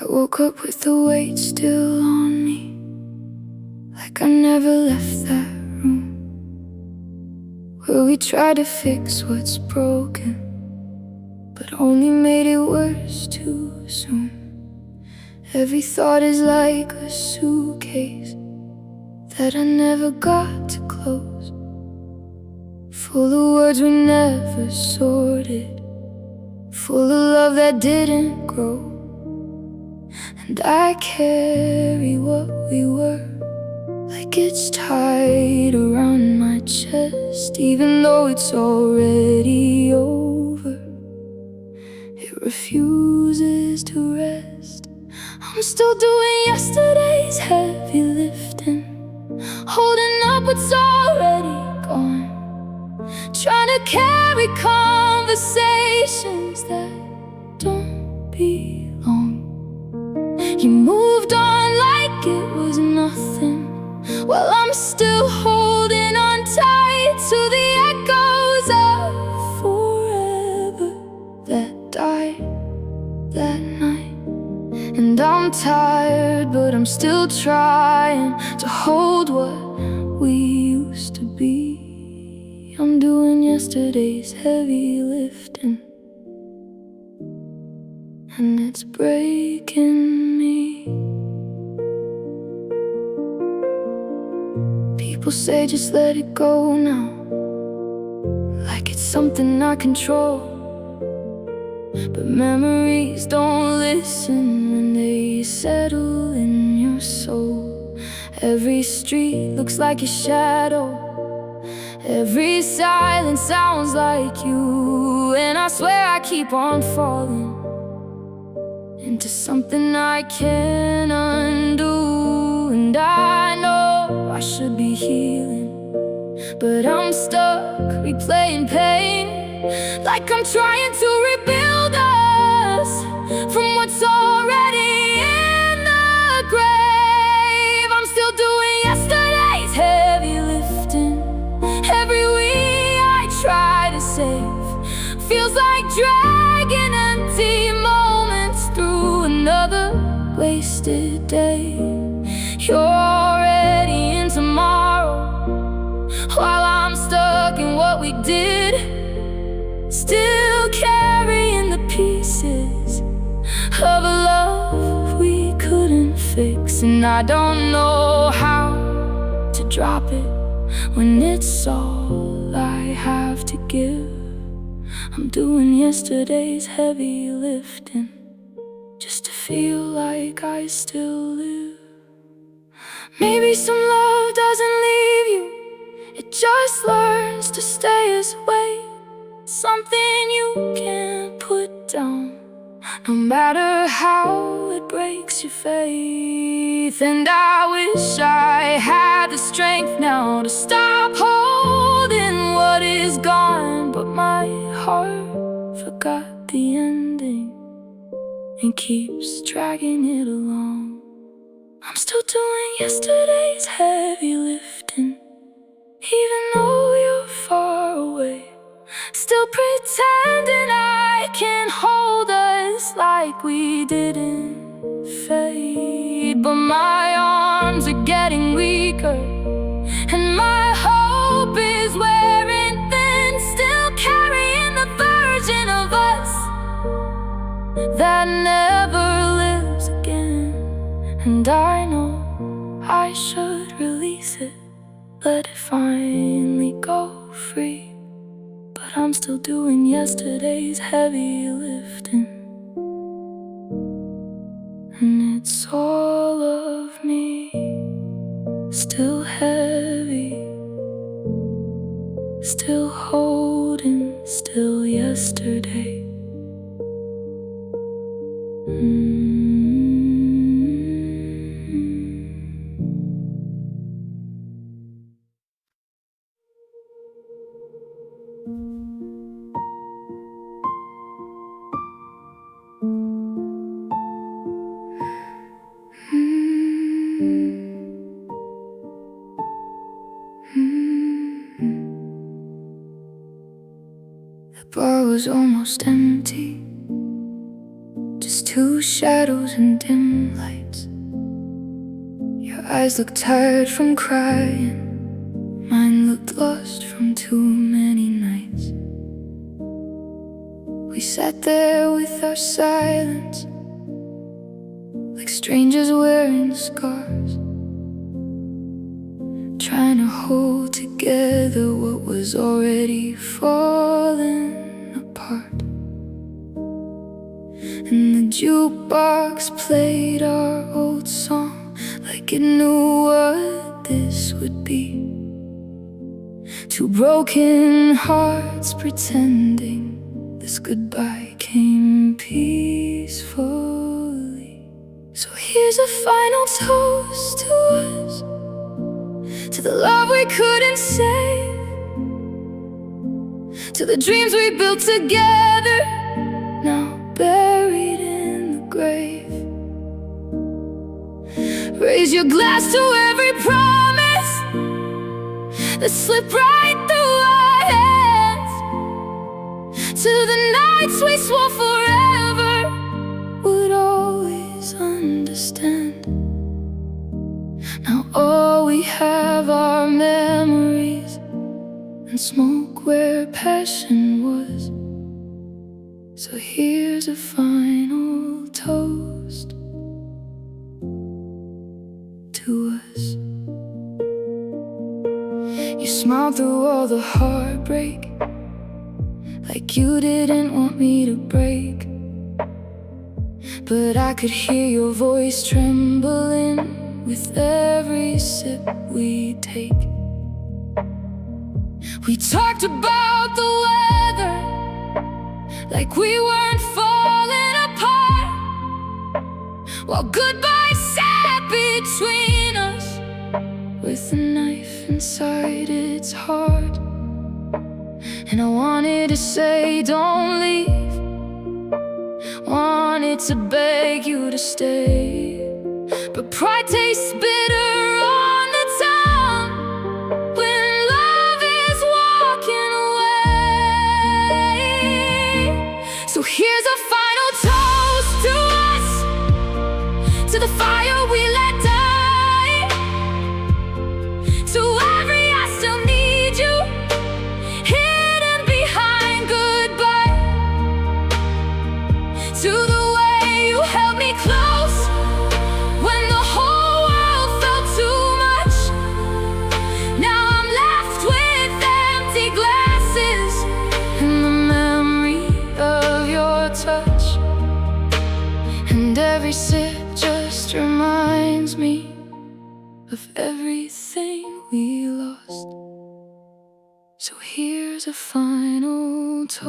I woke up with the weight still on me, like I never left that room where we tried to fix what's broken, but only made it worse too soon. Every thought is like a suitcase that I never got to close, full of words we never sorted, full of love that didn't grow. And I carry what we were like it's tied around my chest, even though it's already over. It refuses to rest. I'm still doing yesterday's heavy lifting, holding up what's already gone, trying to carry conversations that don't belong. You moved on like it was nothing, while I'm still holding on tight to the echoes of forever that died that night. And I'm tired, but I'm still trying to hold what we used to be. I'm doing yesterday's heavy lifting, and it's breaking me. People say just let it go now, like it's something I control, but memories don't listen when they settle in your soul. Every street looks like a shadow, every silence sounds like you, and I swear I keep on falling into something I can't undo. but I'm stuck replaying pain, like I'm trying to rebuild us from what's already in the grave. I'm still doing yesterday's heavy lifting. Every week I try to save feels like dragging empty moments through another wasted day. You're already in tomorrow, while I'm stuck in what we did, still carrying the pieces of a love we couldn't fix. And I don't know how to drop it when it's all I have to give. I'm doing yesterday's heavy lifting, just to feel like I still live. Maybe some love doesn't leave you, it just learns to stay as weight, something you can't put down, no matter how it breaks your faith. And I wish I had the strength now to stop holding what is gone, but my heart forgot the ending and keeps dragging it along. I'm still doing yesterday's heavy lifting, even though you're far away, still pretending I can hold us like we didn't fade. But my arms are getting weaker, and my hope is wearing thin, still carrying the version of us that never lives again. And I know I should release it, let it finally go free, but I'm still doing yesterday's heavy lifting. And it's all of me, still heavy, still holding, still yesterday. The bar was almost empty, just two shadows and dim lights. Your eyes looked tired from crying, mine looked lost from too many nights. We sat there with our silence, like strangers wearing scars, trying to hold together what was already falling apart. And the jukebox played our old song like it knew what this would be. Two broken hearts pretending this goodbye came peacefully. So here's a final toast to us, to the love we couldn't save, to the dreams we built together, now buried in the grave. Raise your glass to every promise that slipped right through our hands, to the nights we swore forever would always understand. Now all we have are memories and smoke where passion was. So here's a final toast to us. You smiled through all the heartbreak, like you didn't want me to break, but I could hear your voice trembling with every sip we take. We talked about the weather like we weren't falling apart, while goodbye sat between us with a knife and inside it's hard. And I wanted to say don't leave, wanted to beg you to stay, but pride tastes bitter on the tongue when love is walking away. So here's a final toast to us, to the fire we let die, to every I still need you hidden behind goodbye, to the way you held me close when the whole world felt too much. Now I'm left with empty glasses and the memory of your touch, and every sip just reminds me of everything we lost. So here's a final toast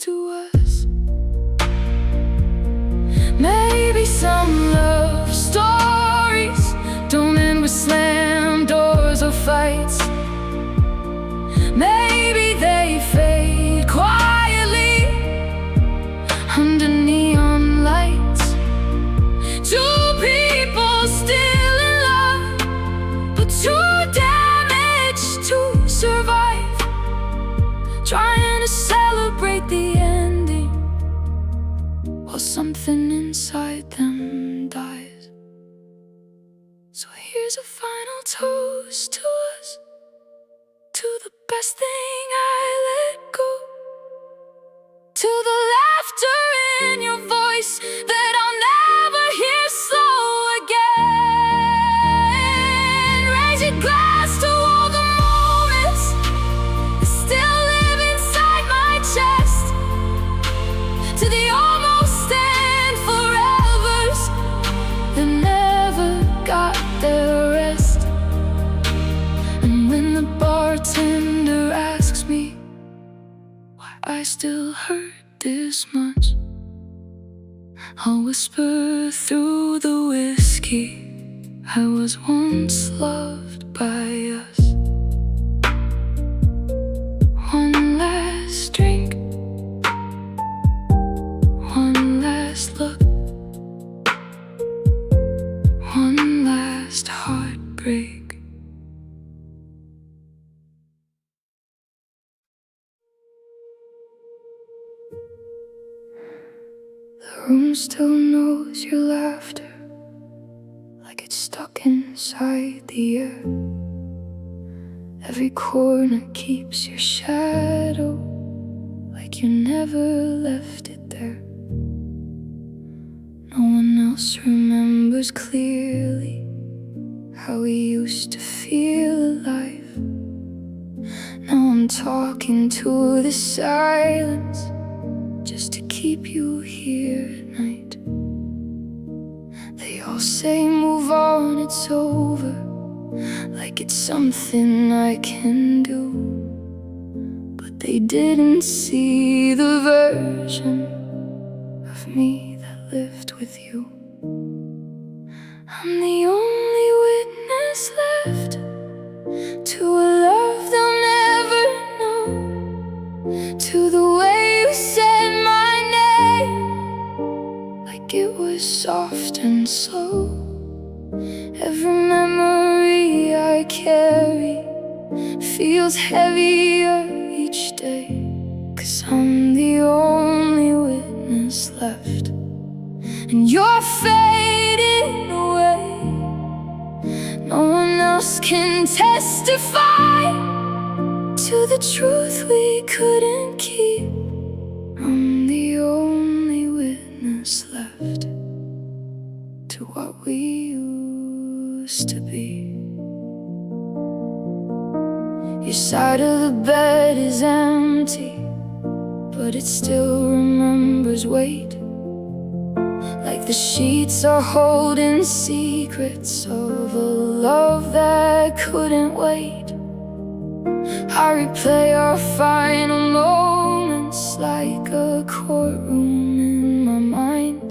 to us. Maybe some love stories don't end with slam doors or fights. Maybe they fade quietly under neon lights. Two people still in love, but too damaged to survive, trying to celebrate the ending while something inside them dies. So here's a final toast to us, to the best thing I let go, to the laughter in your voice that I'll never hear slow again. Raise your glass to all the moments that still live inside my chest, to the almost and forevers that never got their rest. And when the bartender asks me why I still hurt this much, I'll whisper through the whiskey, I was once loved by us. One last drink, one last look, one last heartbreak. The room still knows your laughter, like it's stuck inside the air. Every corner keeps your shadow, like you never left it there. No one else remembers clearly how we used to feel alive. Now I'm talking to the silence just to keep you here at night. They all say move on, it's over, like it's something I can do. But they didn't see the version of me that lived with you. I'm the only witness left to a love they'll never know, to the way you said my name like it was soft and slow. Every memory I carry feels heavier each day, 'cause I'm the only witness left, and you're fading away. No one else can testify to the truth we couldn't keep. I'm the only witness left to what we used to be. Your side of the bed is empty, but it still remembers weight, like the sheets are holding secrets of a love that couldn't wait. I replay our final moments like a courtroom in my mind,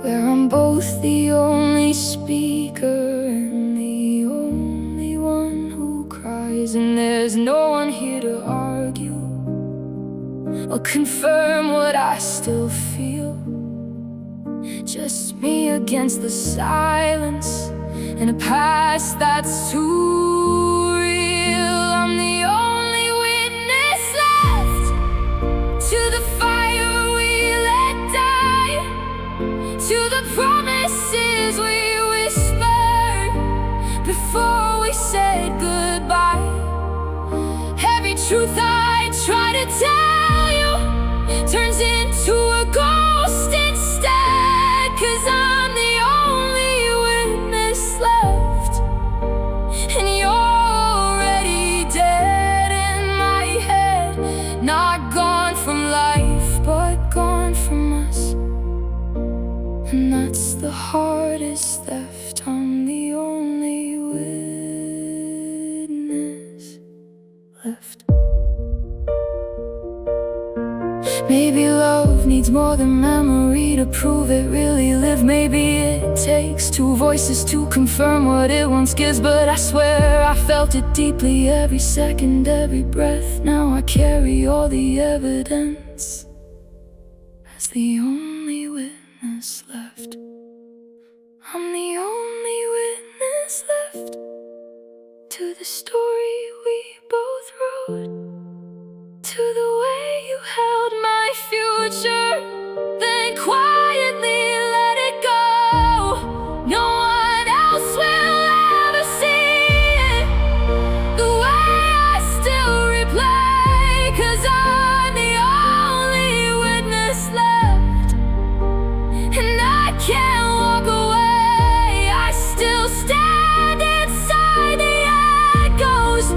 where I'm both the only speaker and the only one who cries. And there's no one here to argue or confirm what I still feel. Just me against the silence and a past that's too real. I'm the only witness left to the fire we let die, to the promises we whispered before we said goodbye. Every truth I try to tell you turns into a ghost instead, 'cause I'm the only witness left, and you're already dead in my head. Not gone from life, but gone from us, and that's the hardest theft. I'm the only witness left. Maybe love needs more than memory to prove it really lived. Maybe it takes two voices to confirm what it once gives. But I swear I felt it deeply, every second, every breath. Now I carry all the evidence as the only witness left. I'm the only witness left to the story we both wrote, to the way you held my future, then quietly let it go. No one else will ever see it the way I still replay, 'cause I'm the only witness left, and I can't walk away. I still stand inside the echoes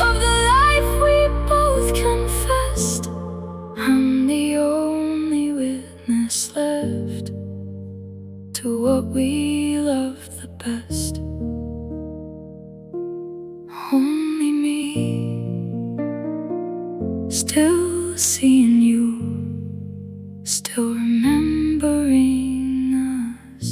of the life we both confessed. I'm the only witness left to what we love the best. Only me, still seeing you, still remembering us.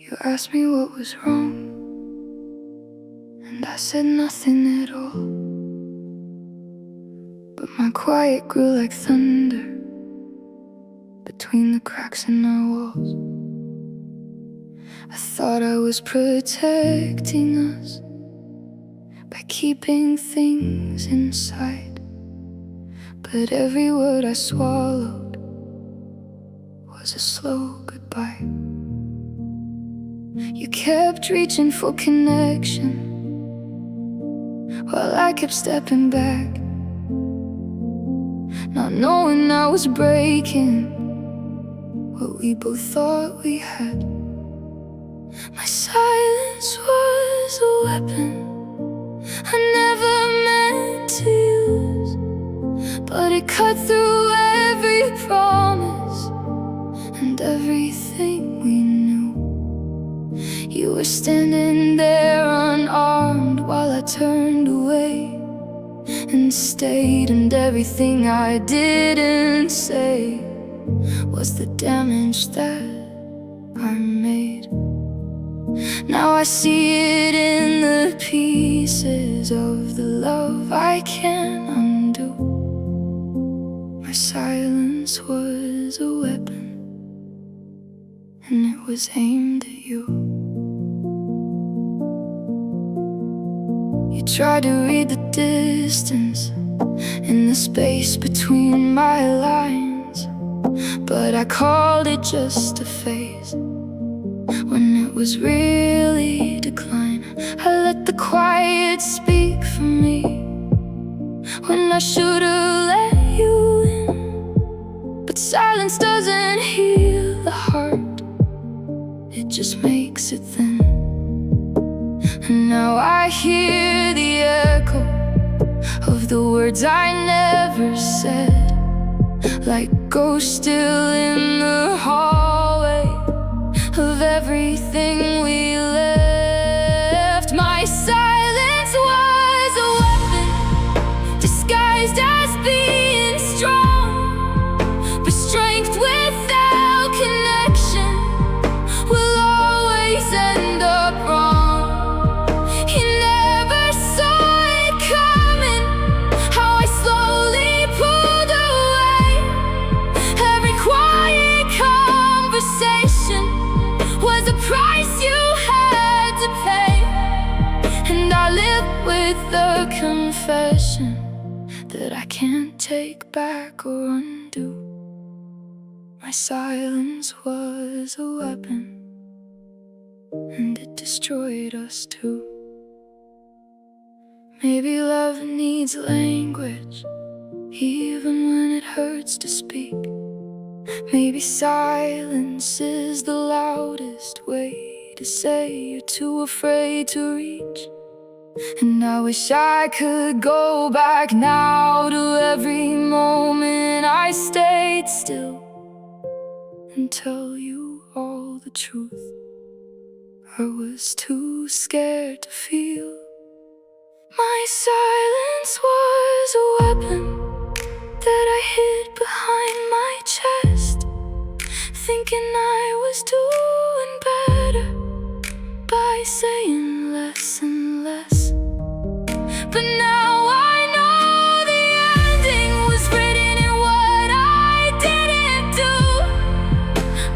You asked me what was wrong, and I said nothing at all. But my quiet grew like thunder between the cracks in our walls. I thought I was protecting us by keeping things inside, but every word I swallowed was a slow goodbye. You kept reaching for connection while I kept stepping back, not knowing I was breaking what we both thought we had. My silence was a weapon I never meant to use, but it cut through every promise and everything we knew. You were standing there unarmed while I turned away and stayed, and everything I didn't say was the damage that I made. Now I see it in the pieces of the love I can't undo. My silence was a weapon, and it was aimed at you. You tried to read the distance in the space between my lines, but I called it just a phase when it was really decline. I let the quiet speak for me when I should've let you in. But silence doesn't heal the heart, it just makes it thin. And now I hear the echo of the words I never said. like ghosts still in the hallway of everything we left. My silence was a weapon disguised as being strong, but strength without connection will always end up wrong. He never saw it coming, how I slowly pulled away. Every quiet conversation was a price you had to pay, and I live with the confession that I can't take back or undo. My silence was a weapon, and it destroyed us too. Maybe love needs language, even when it hurts to speak. Maybe silence is the loudest way to say you're too afraid to reach. And I wish I could go back now to every moment I stayed still and tell you all the truth. I was too scared to feel. My silence was a weapon that I hid behind my chest, thinking I was doing better by saying less and less. But now I know the ending was written in what I didn't do.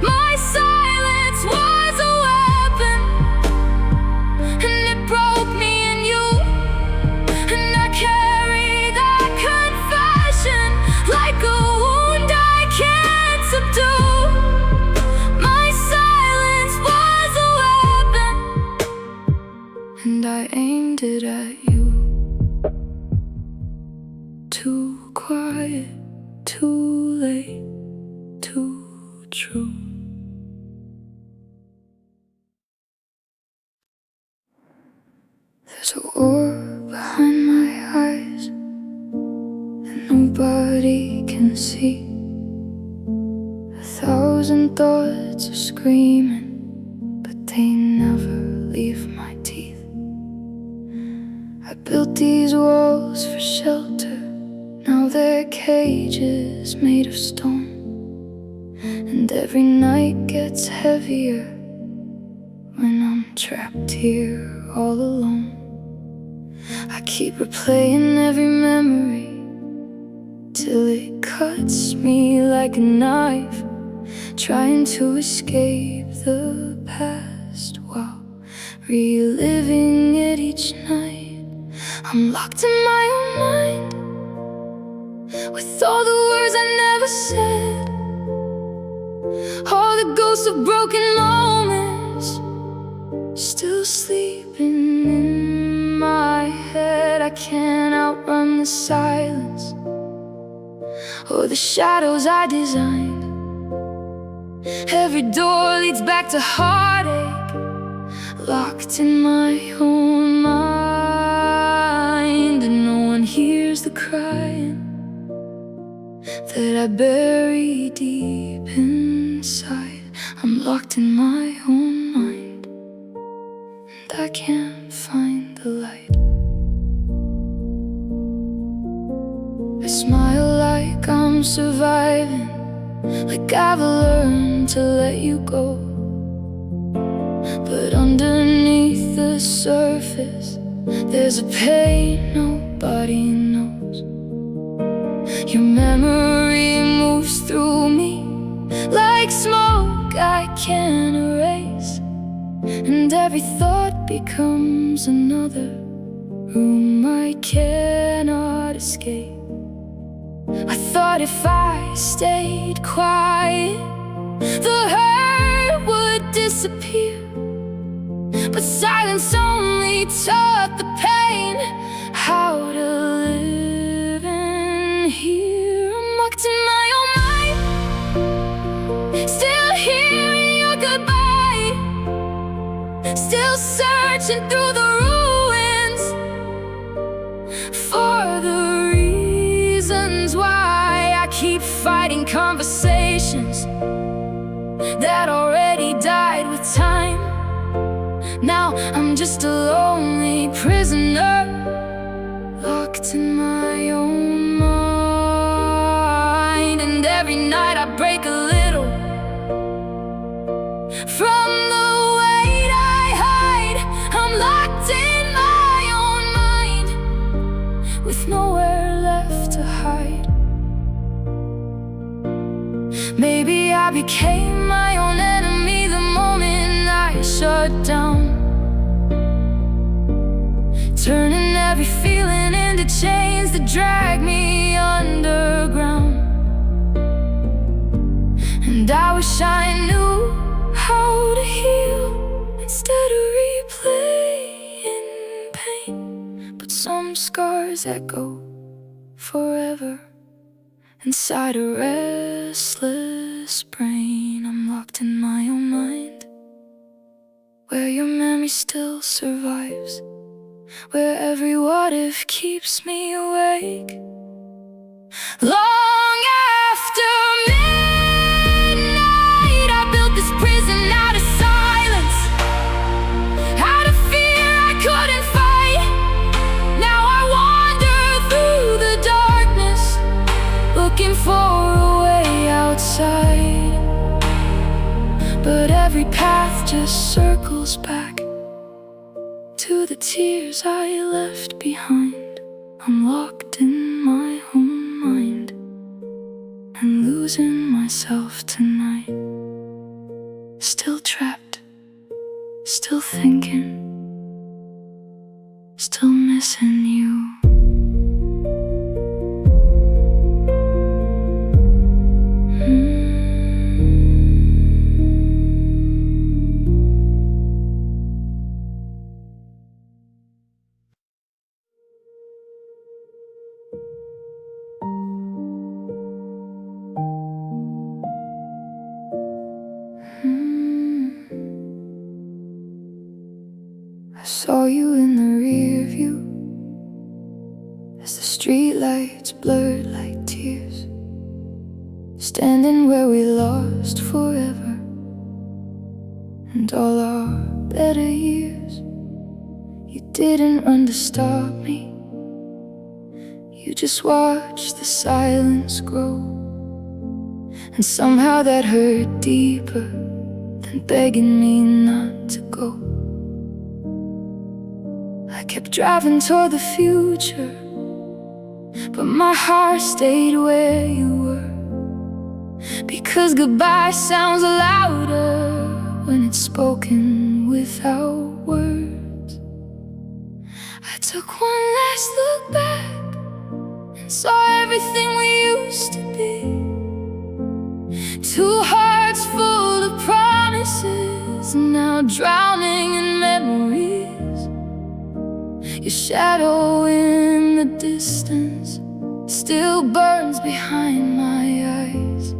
My silence was a weapon, and it broke me and you. And I carry that confession like a wound I can't subdue. My silence was a weapon, and I aimed it at you. Too quiet, too late, too true. There's a war behind my eyes that nobody can see. 1,000 thoughts are screaming, but they never leave my teeth. I built these walls for shelter, now they're cages made of stone. And every night gets heavier when I'm trapped here all alone. I keep replaying every memory till it cuts me like a knife, trying to escape the past while reliving it each night. I'm locked in my own mind with all the words I never said, all the ghosts of broken moments still sleeping in my head. I can't outrun the silence or the shadows I designed. Every door leads back to heartache, locked in my own mind. And no one hears the crying that I bury deep inside. I'm locked in my own mind, and I can't find the light. I smile like I'm surviving, like I've learned to let you go. But underneath the surface, there's a pain nobody knows. Your memory moves through me like smoke I can't erase, and every thought becomes another room I cannot escape. I thought if I stayed quiet, the hurt would disappear, but silence only taught the pain how to live in here. I'm locked in my own mind, still hearing your goodbye, still searching through the ruins for the reasons why I keep fighting conversations that already died with time. Now I'm just a lonely prisoner, locked in my own mind. And every night I break a little from the weight I hide. I'm locked in my own mind, with nowhere left to hide. Maybe I became my own enemy the moment I shut down, turning every feeling into chains that drag me underground. And I wish I knew how to heal instead of replaying pain. But some scars echo forever inside a restless brain. I'm locked in my own mind, where your memory still survives, where every what if keeps me awake long after midnight. I built this prison out of silence, out of fear I couldn't fight. Now I wander through the darkness, looking for a way outside. But every path just circles back to the tears I left behind. I'm locked in my own mind and losing myself tonight. Still trapped, still thinking, still missing you. I saw you in the rear view as the streetlights blurred like tears, standing where we lost forever and all our better years. You didn't run to stop me, you just watched the silence grow. And somehow that hurt deeper than begging me not to go. I kept driving toward the future, but my heart stayed where you were, because goodbye sounds louder when it's spoken without words. I took one last look back and saw everything we used to be. Two hearts full of promises, now drowning in memories. Your shadow in the distance still burns behind my eyes.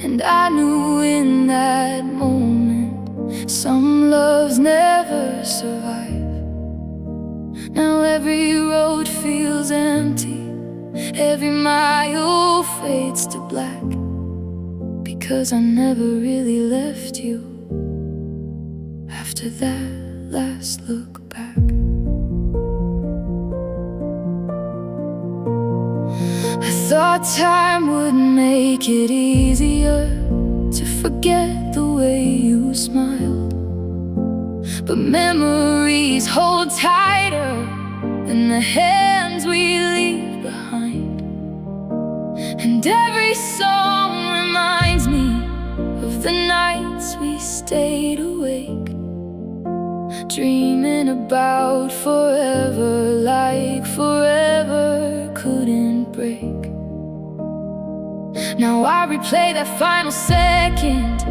And I knew in that moment some loves never survive. Now every road feels empty, every mile fades to black, because I never really left you after that last look back. I thought time would make it easier to forget the way you smiled, but memories hold tighter than the hands we leave behind. And every song reminds me of the nights we stayed awake, dreaming about forever, like forever couldn't break. Now I replay that final second,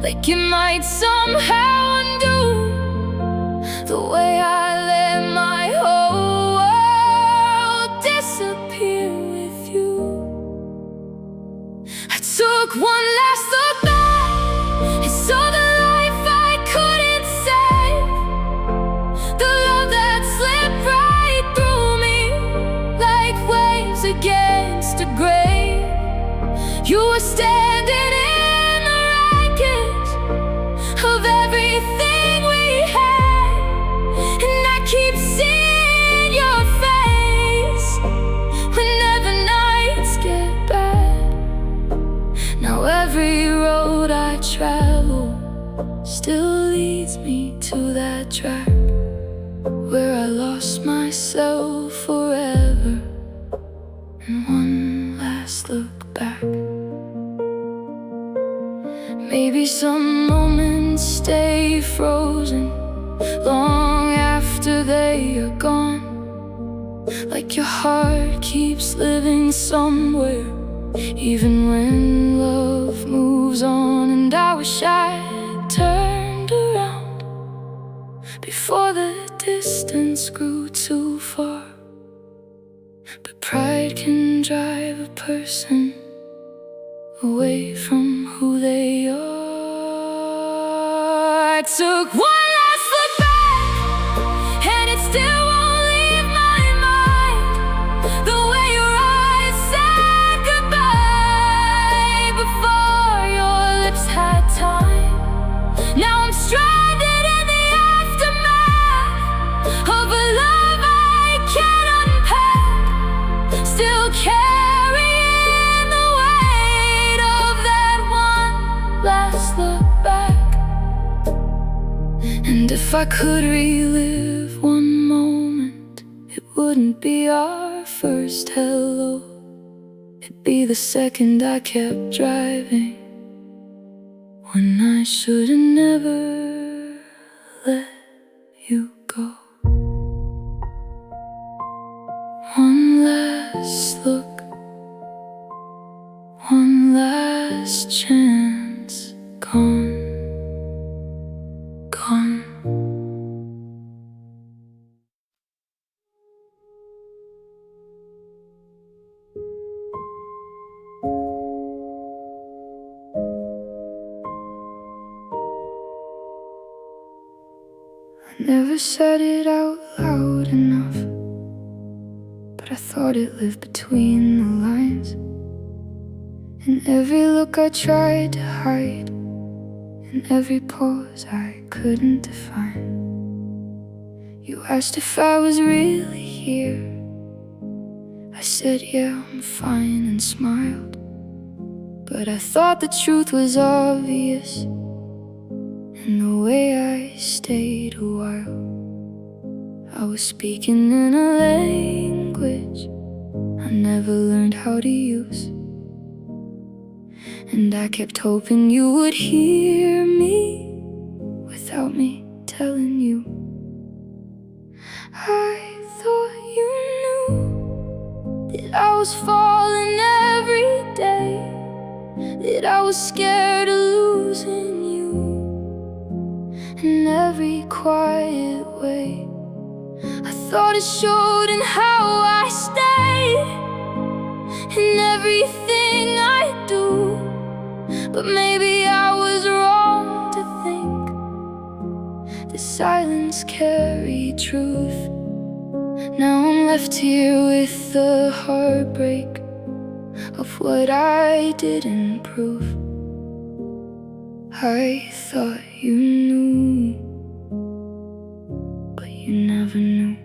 like it might somehow undo the way I let my whole world disappear with you. I took one last look back and saw the life I couldn't save, the love that slipped right through me like waves against a grave. You were standing in the wreckage of everything we had, and I keep seeing your face whenever nights get bad. Now every road I travel still leads me to that track where I lost myself forever, and one last look back. Maybe some moments stay frozen long after they are gone, like your heart keeps living somewhere even when love moves on. And I wish I turned around before the distance grew too far, but pride can drive a person away from who they are. I took one last look back, and it still won't leave my mind. The way your eyes said goodbye before your lips had time. Now I'm stranded in the aftermath of a love I can't unpack, still carrying the weight of that one last look back. And if I could relive one moment, it wouldn't be our first hello, it'd be the second I kept driving when I should've never let you go. One last look, one last chance, gone, gone. I never said it out loud enough, but I thought it lived between the lines. In every look I tried to hide, in every pause I couldn't define. You asked if I was really here. I said yeah, I'm fine, and smiled. But I thought the truth was obvious in the way I stayed a while. I was speaking in a language I never learned how to use, and I kept hoping you would hear me without me telling you. I thought you knew that I was falling every day, that I was scared of losing you in every quiet way. I thought it showed in how I stayed, in everything I do. But maybe I was wrong to think the silence carried truth. Now I'm left here with the heartbreak of what I didn't prove. I thought you knew, but you never knew.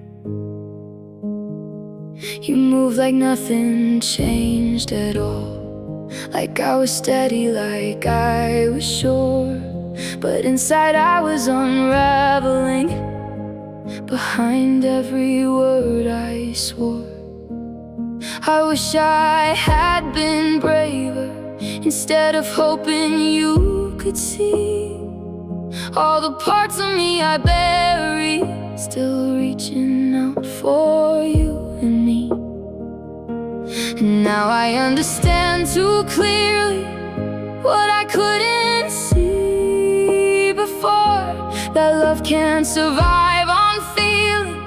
You moved like nothing changed at all, like I was steady, like I was sure. But inside I was unraveling behind every word I swore. I wish I had been braver, instead of hoping you could see all the parts of me I buried, still reaching out for you and me. And now I understand too clearly what I couldn't see before, that love can't survive on feeling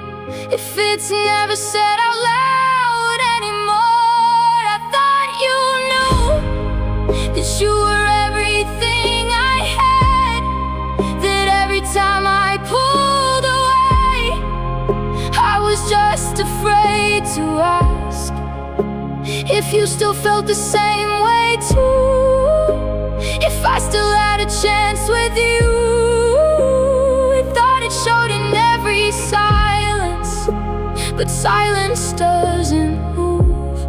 if it's never said out loud anymore. I thought you knew that you were everything I had, that every time I pulled away I was just afraid to ask if you still felt the same way too. If I still had a chance with you, I thought it showed in every silence, but silence doesn't move.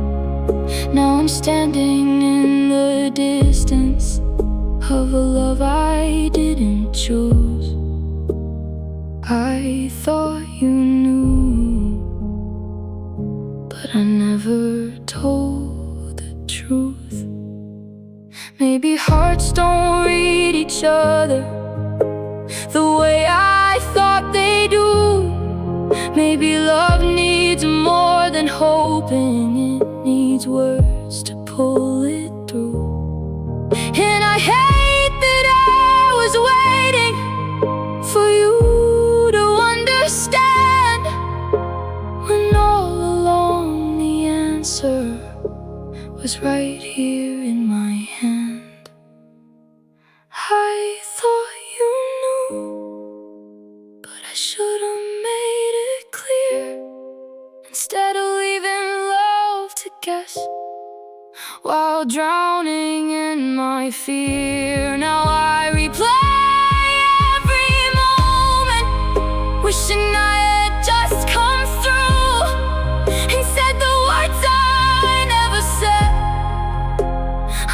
Now I'm standing in the distance of a love I didn't choose. I thought you knew, but I never told the truth. Maybe hearts don't read each other the way I thought they do. Maybe love needs more than hoping, it needs words to pull it through. And I hate that I was waiting for you to understand, when all along the answer was right here in my hand. I thought you knew, but I should have made it clear, instead of leaving love to guess while drowning in my fear. Now I replay every moment, wishing I had just come through and said the words I never said.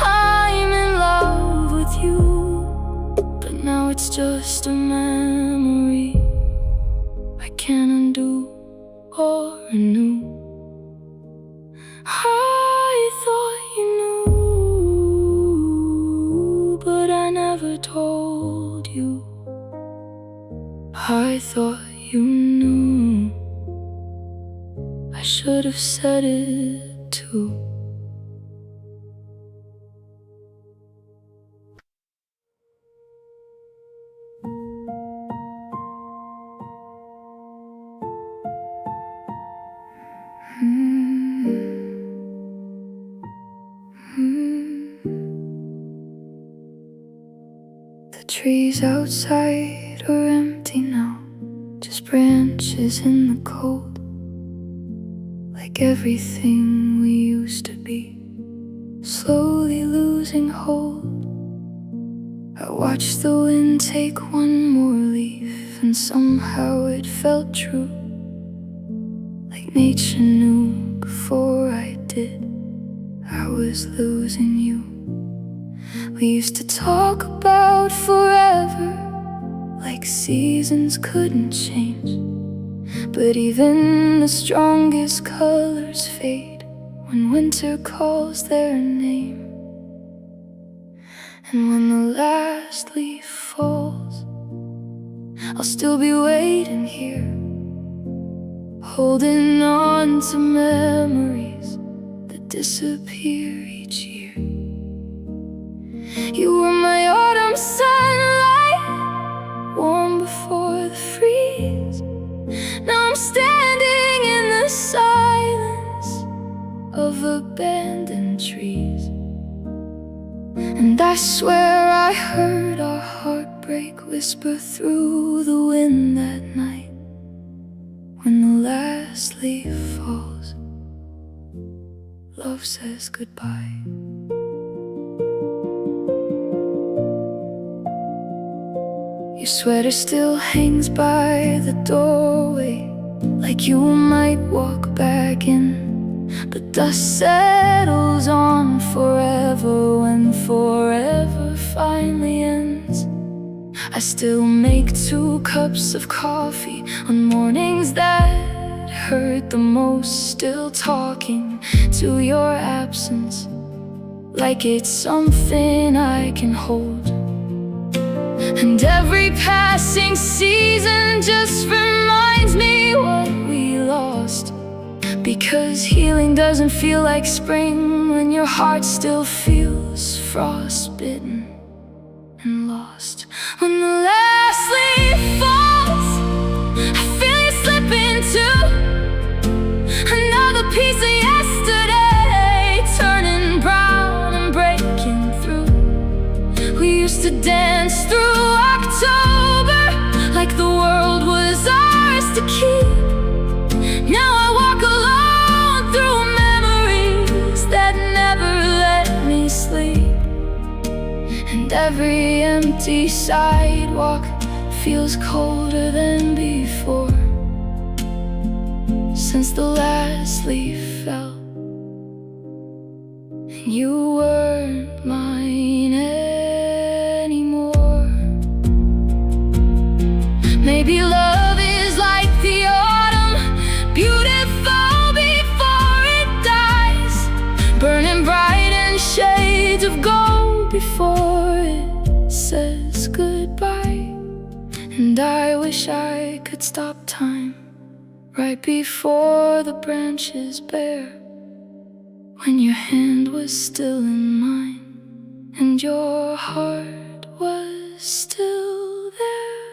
I'm in love with you, but now it's just a memory I can't undo or renew. I thought you knew, but I never told you. I thought you knew, I should have said it too. The trees outside are empty now, just branches in the cold, like everything we used to be, slowly losing hold. I watched the wind take one more leaf, and somehow it felt true, like nature knew before I did I was losing you. We used to talk about forever, like seasons couldn't change, but even the strongest colors fade when winter calls their name. And when the last leaf falls, I'll still be waiting here, holding on to memories that disappear each year. You were my autumn sunlight, warm before the freeze. Now I'm standing in the silence of abandoned trees, and I swear I heard our heartbreak whisper through the wind that night. When the last leaf falls, love says goodbye. Your sweater still hangs by the doorway, like you might walk back in, but dust settles on forever when forever finally ends. I still make 2 cups of coffee on mornings that hurt the most, still talking to your absence like it's something I can hold. And every passing season just reminds me what we lost, because healing doesn't feel like spring when your heart still feels frostbitten and lost. When the last leaf falls, I feel you slip into another piece of yesterday, turning brown and breaking through. We used to dance through October like the world was ours to keep. Now I walk alone through memories that never let me sleep. and every empty sidewalk feels colder than before. Since the last leaf fell, and you weren't mine anymore. Maybe love is like the autumn, beautiful before it dies, burning bright in shades of gold before it says goodbye. And I wish I could stop time right before the branches bare, when your hand was still in mine and your heart was still there.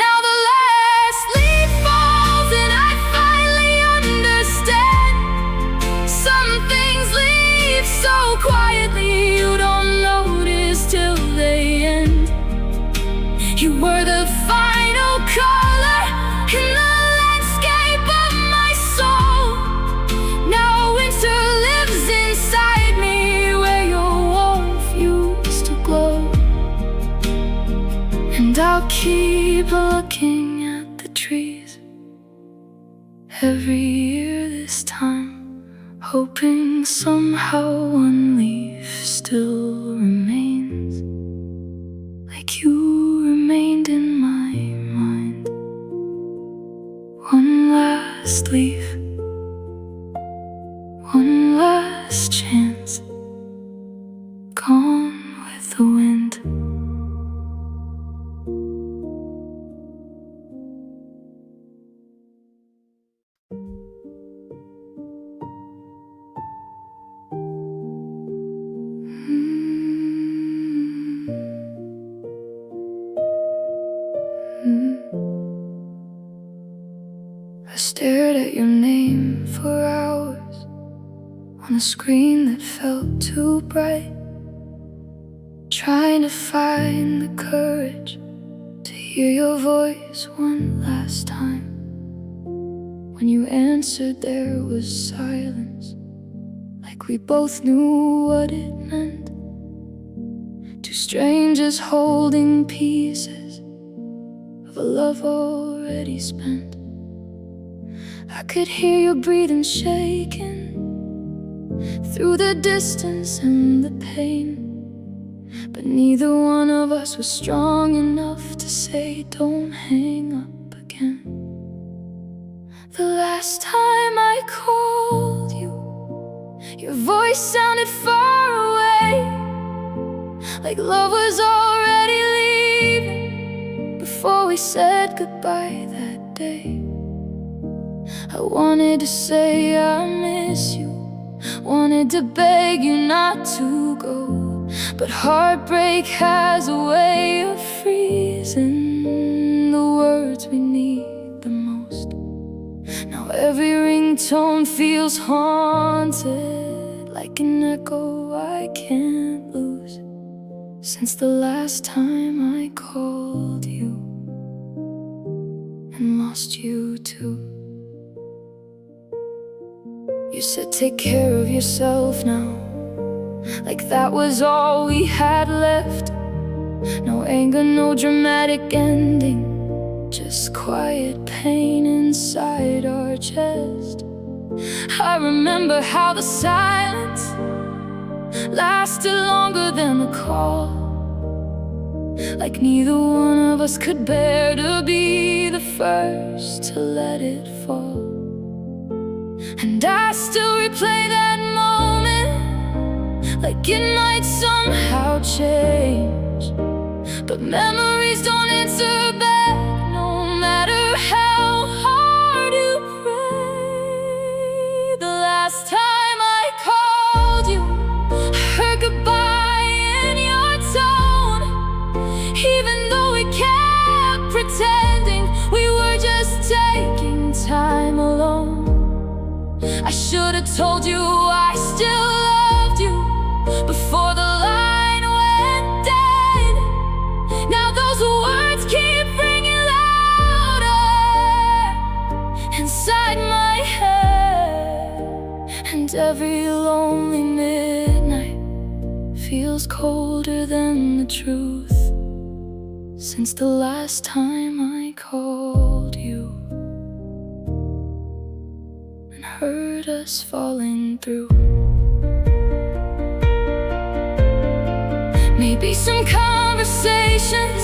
Now the last leaf falls and I finally understand. Some things leave so quietly you don't notice till they end. You were the final color in the landscape of my soul. Now winter lives inside me where your warmth used to glow. And I'll keep looking at the trees every year this time, hoping somehow one leaf still remains, like you remained in my mind. One last leaf, one last chance, gone with the wind. I stared at your name for hours on a screen that felt too bright, trying to find the courage to hear your voice one last time. When you answered, there was silence, like we both knew what it meant. Two strangers holding pieces of a love already spent. I could hear your breathing shaking through the distance and the pain, but neither one of us was strong enough to say, don't hang up again. The last time I called you, your voice sounded far away, like love was already leaving before we said goodbye that day. I wanted to say I miss you, wanted to beg you not to go, but heartbreak has a way of freezing the words we need the most. Now every ringtone feels haunted, like an echo I can't lose. Since the last time I called you and lost you too. You said take care of yourself now, like that was all we had left. No anger, no dramatic ending, just quiet pain inside our chest. I remember how the silence lasted longer than the call, like neither one of us could bear to be the first to let it fall. And I still replay that moment, like it might somehow change, but memories don't answer back, no matter how hard you pray. The last time I called you, I heard goodbye in your tone, even though we kept pretending we were just taking time alone. I should have told you I still loved you before the line went dead. Now those words keep ringing louder inside my head, and every lonely midnight feels cold. colder than the truth since the last time I called you and heard us falling through. Maybe some conversations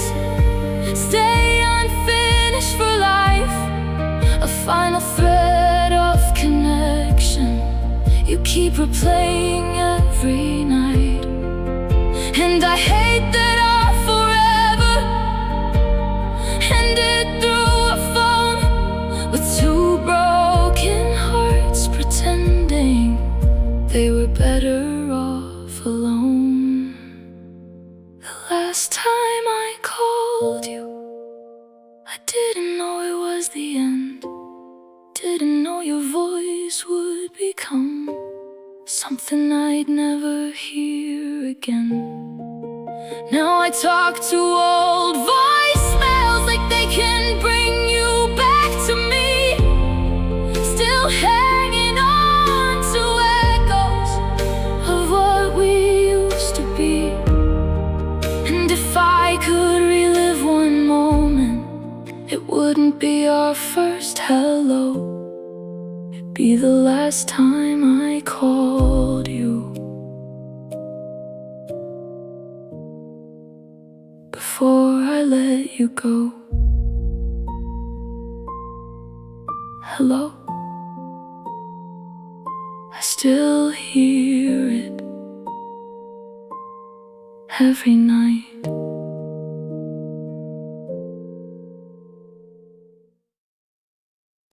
stay unfinished for life, a final thread of connection you keep replaying every night. And I hate that our forever ended through a phone with two broken hearts pretending they were better off alone. The last time I called you, I didn't know it was the end. Didn't know your voice would become something I'd never hear again. Now I talk to old voicemails like they can bring you back to me, still hanging on to echoes of what we used to be. And if I could relive one moment, it wouldn't be our first hello, it'd be the last time I called you. Before I let you go. Hello? I still hear it every night.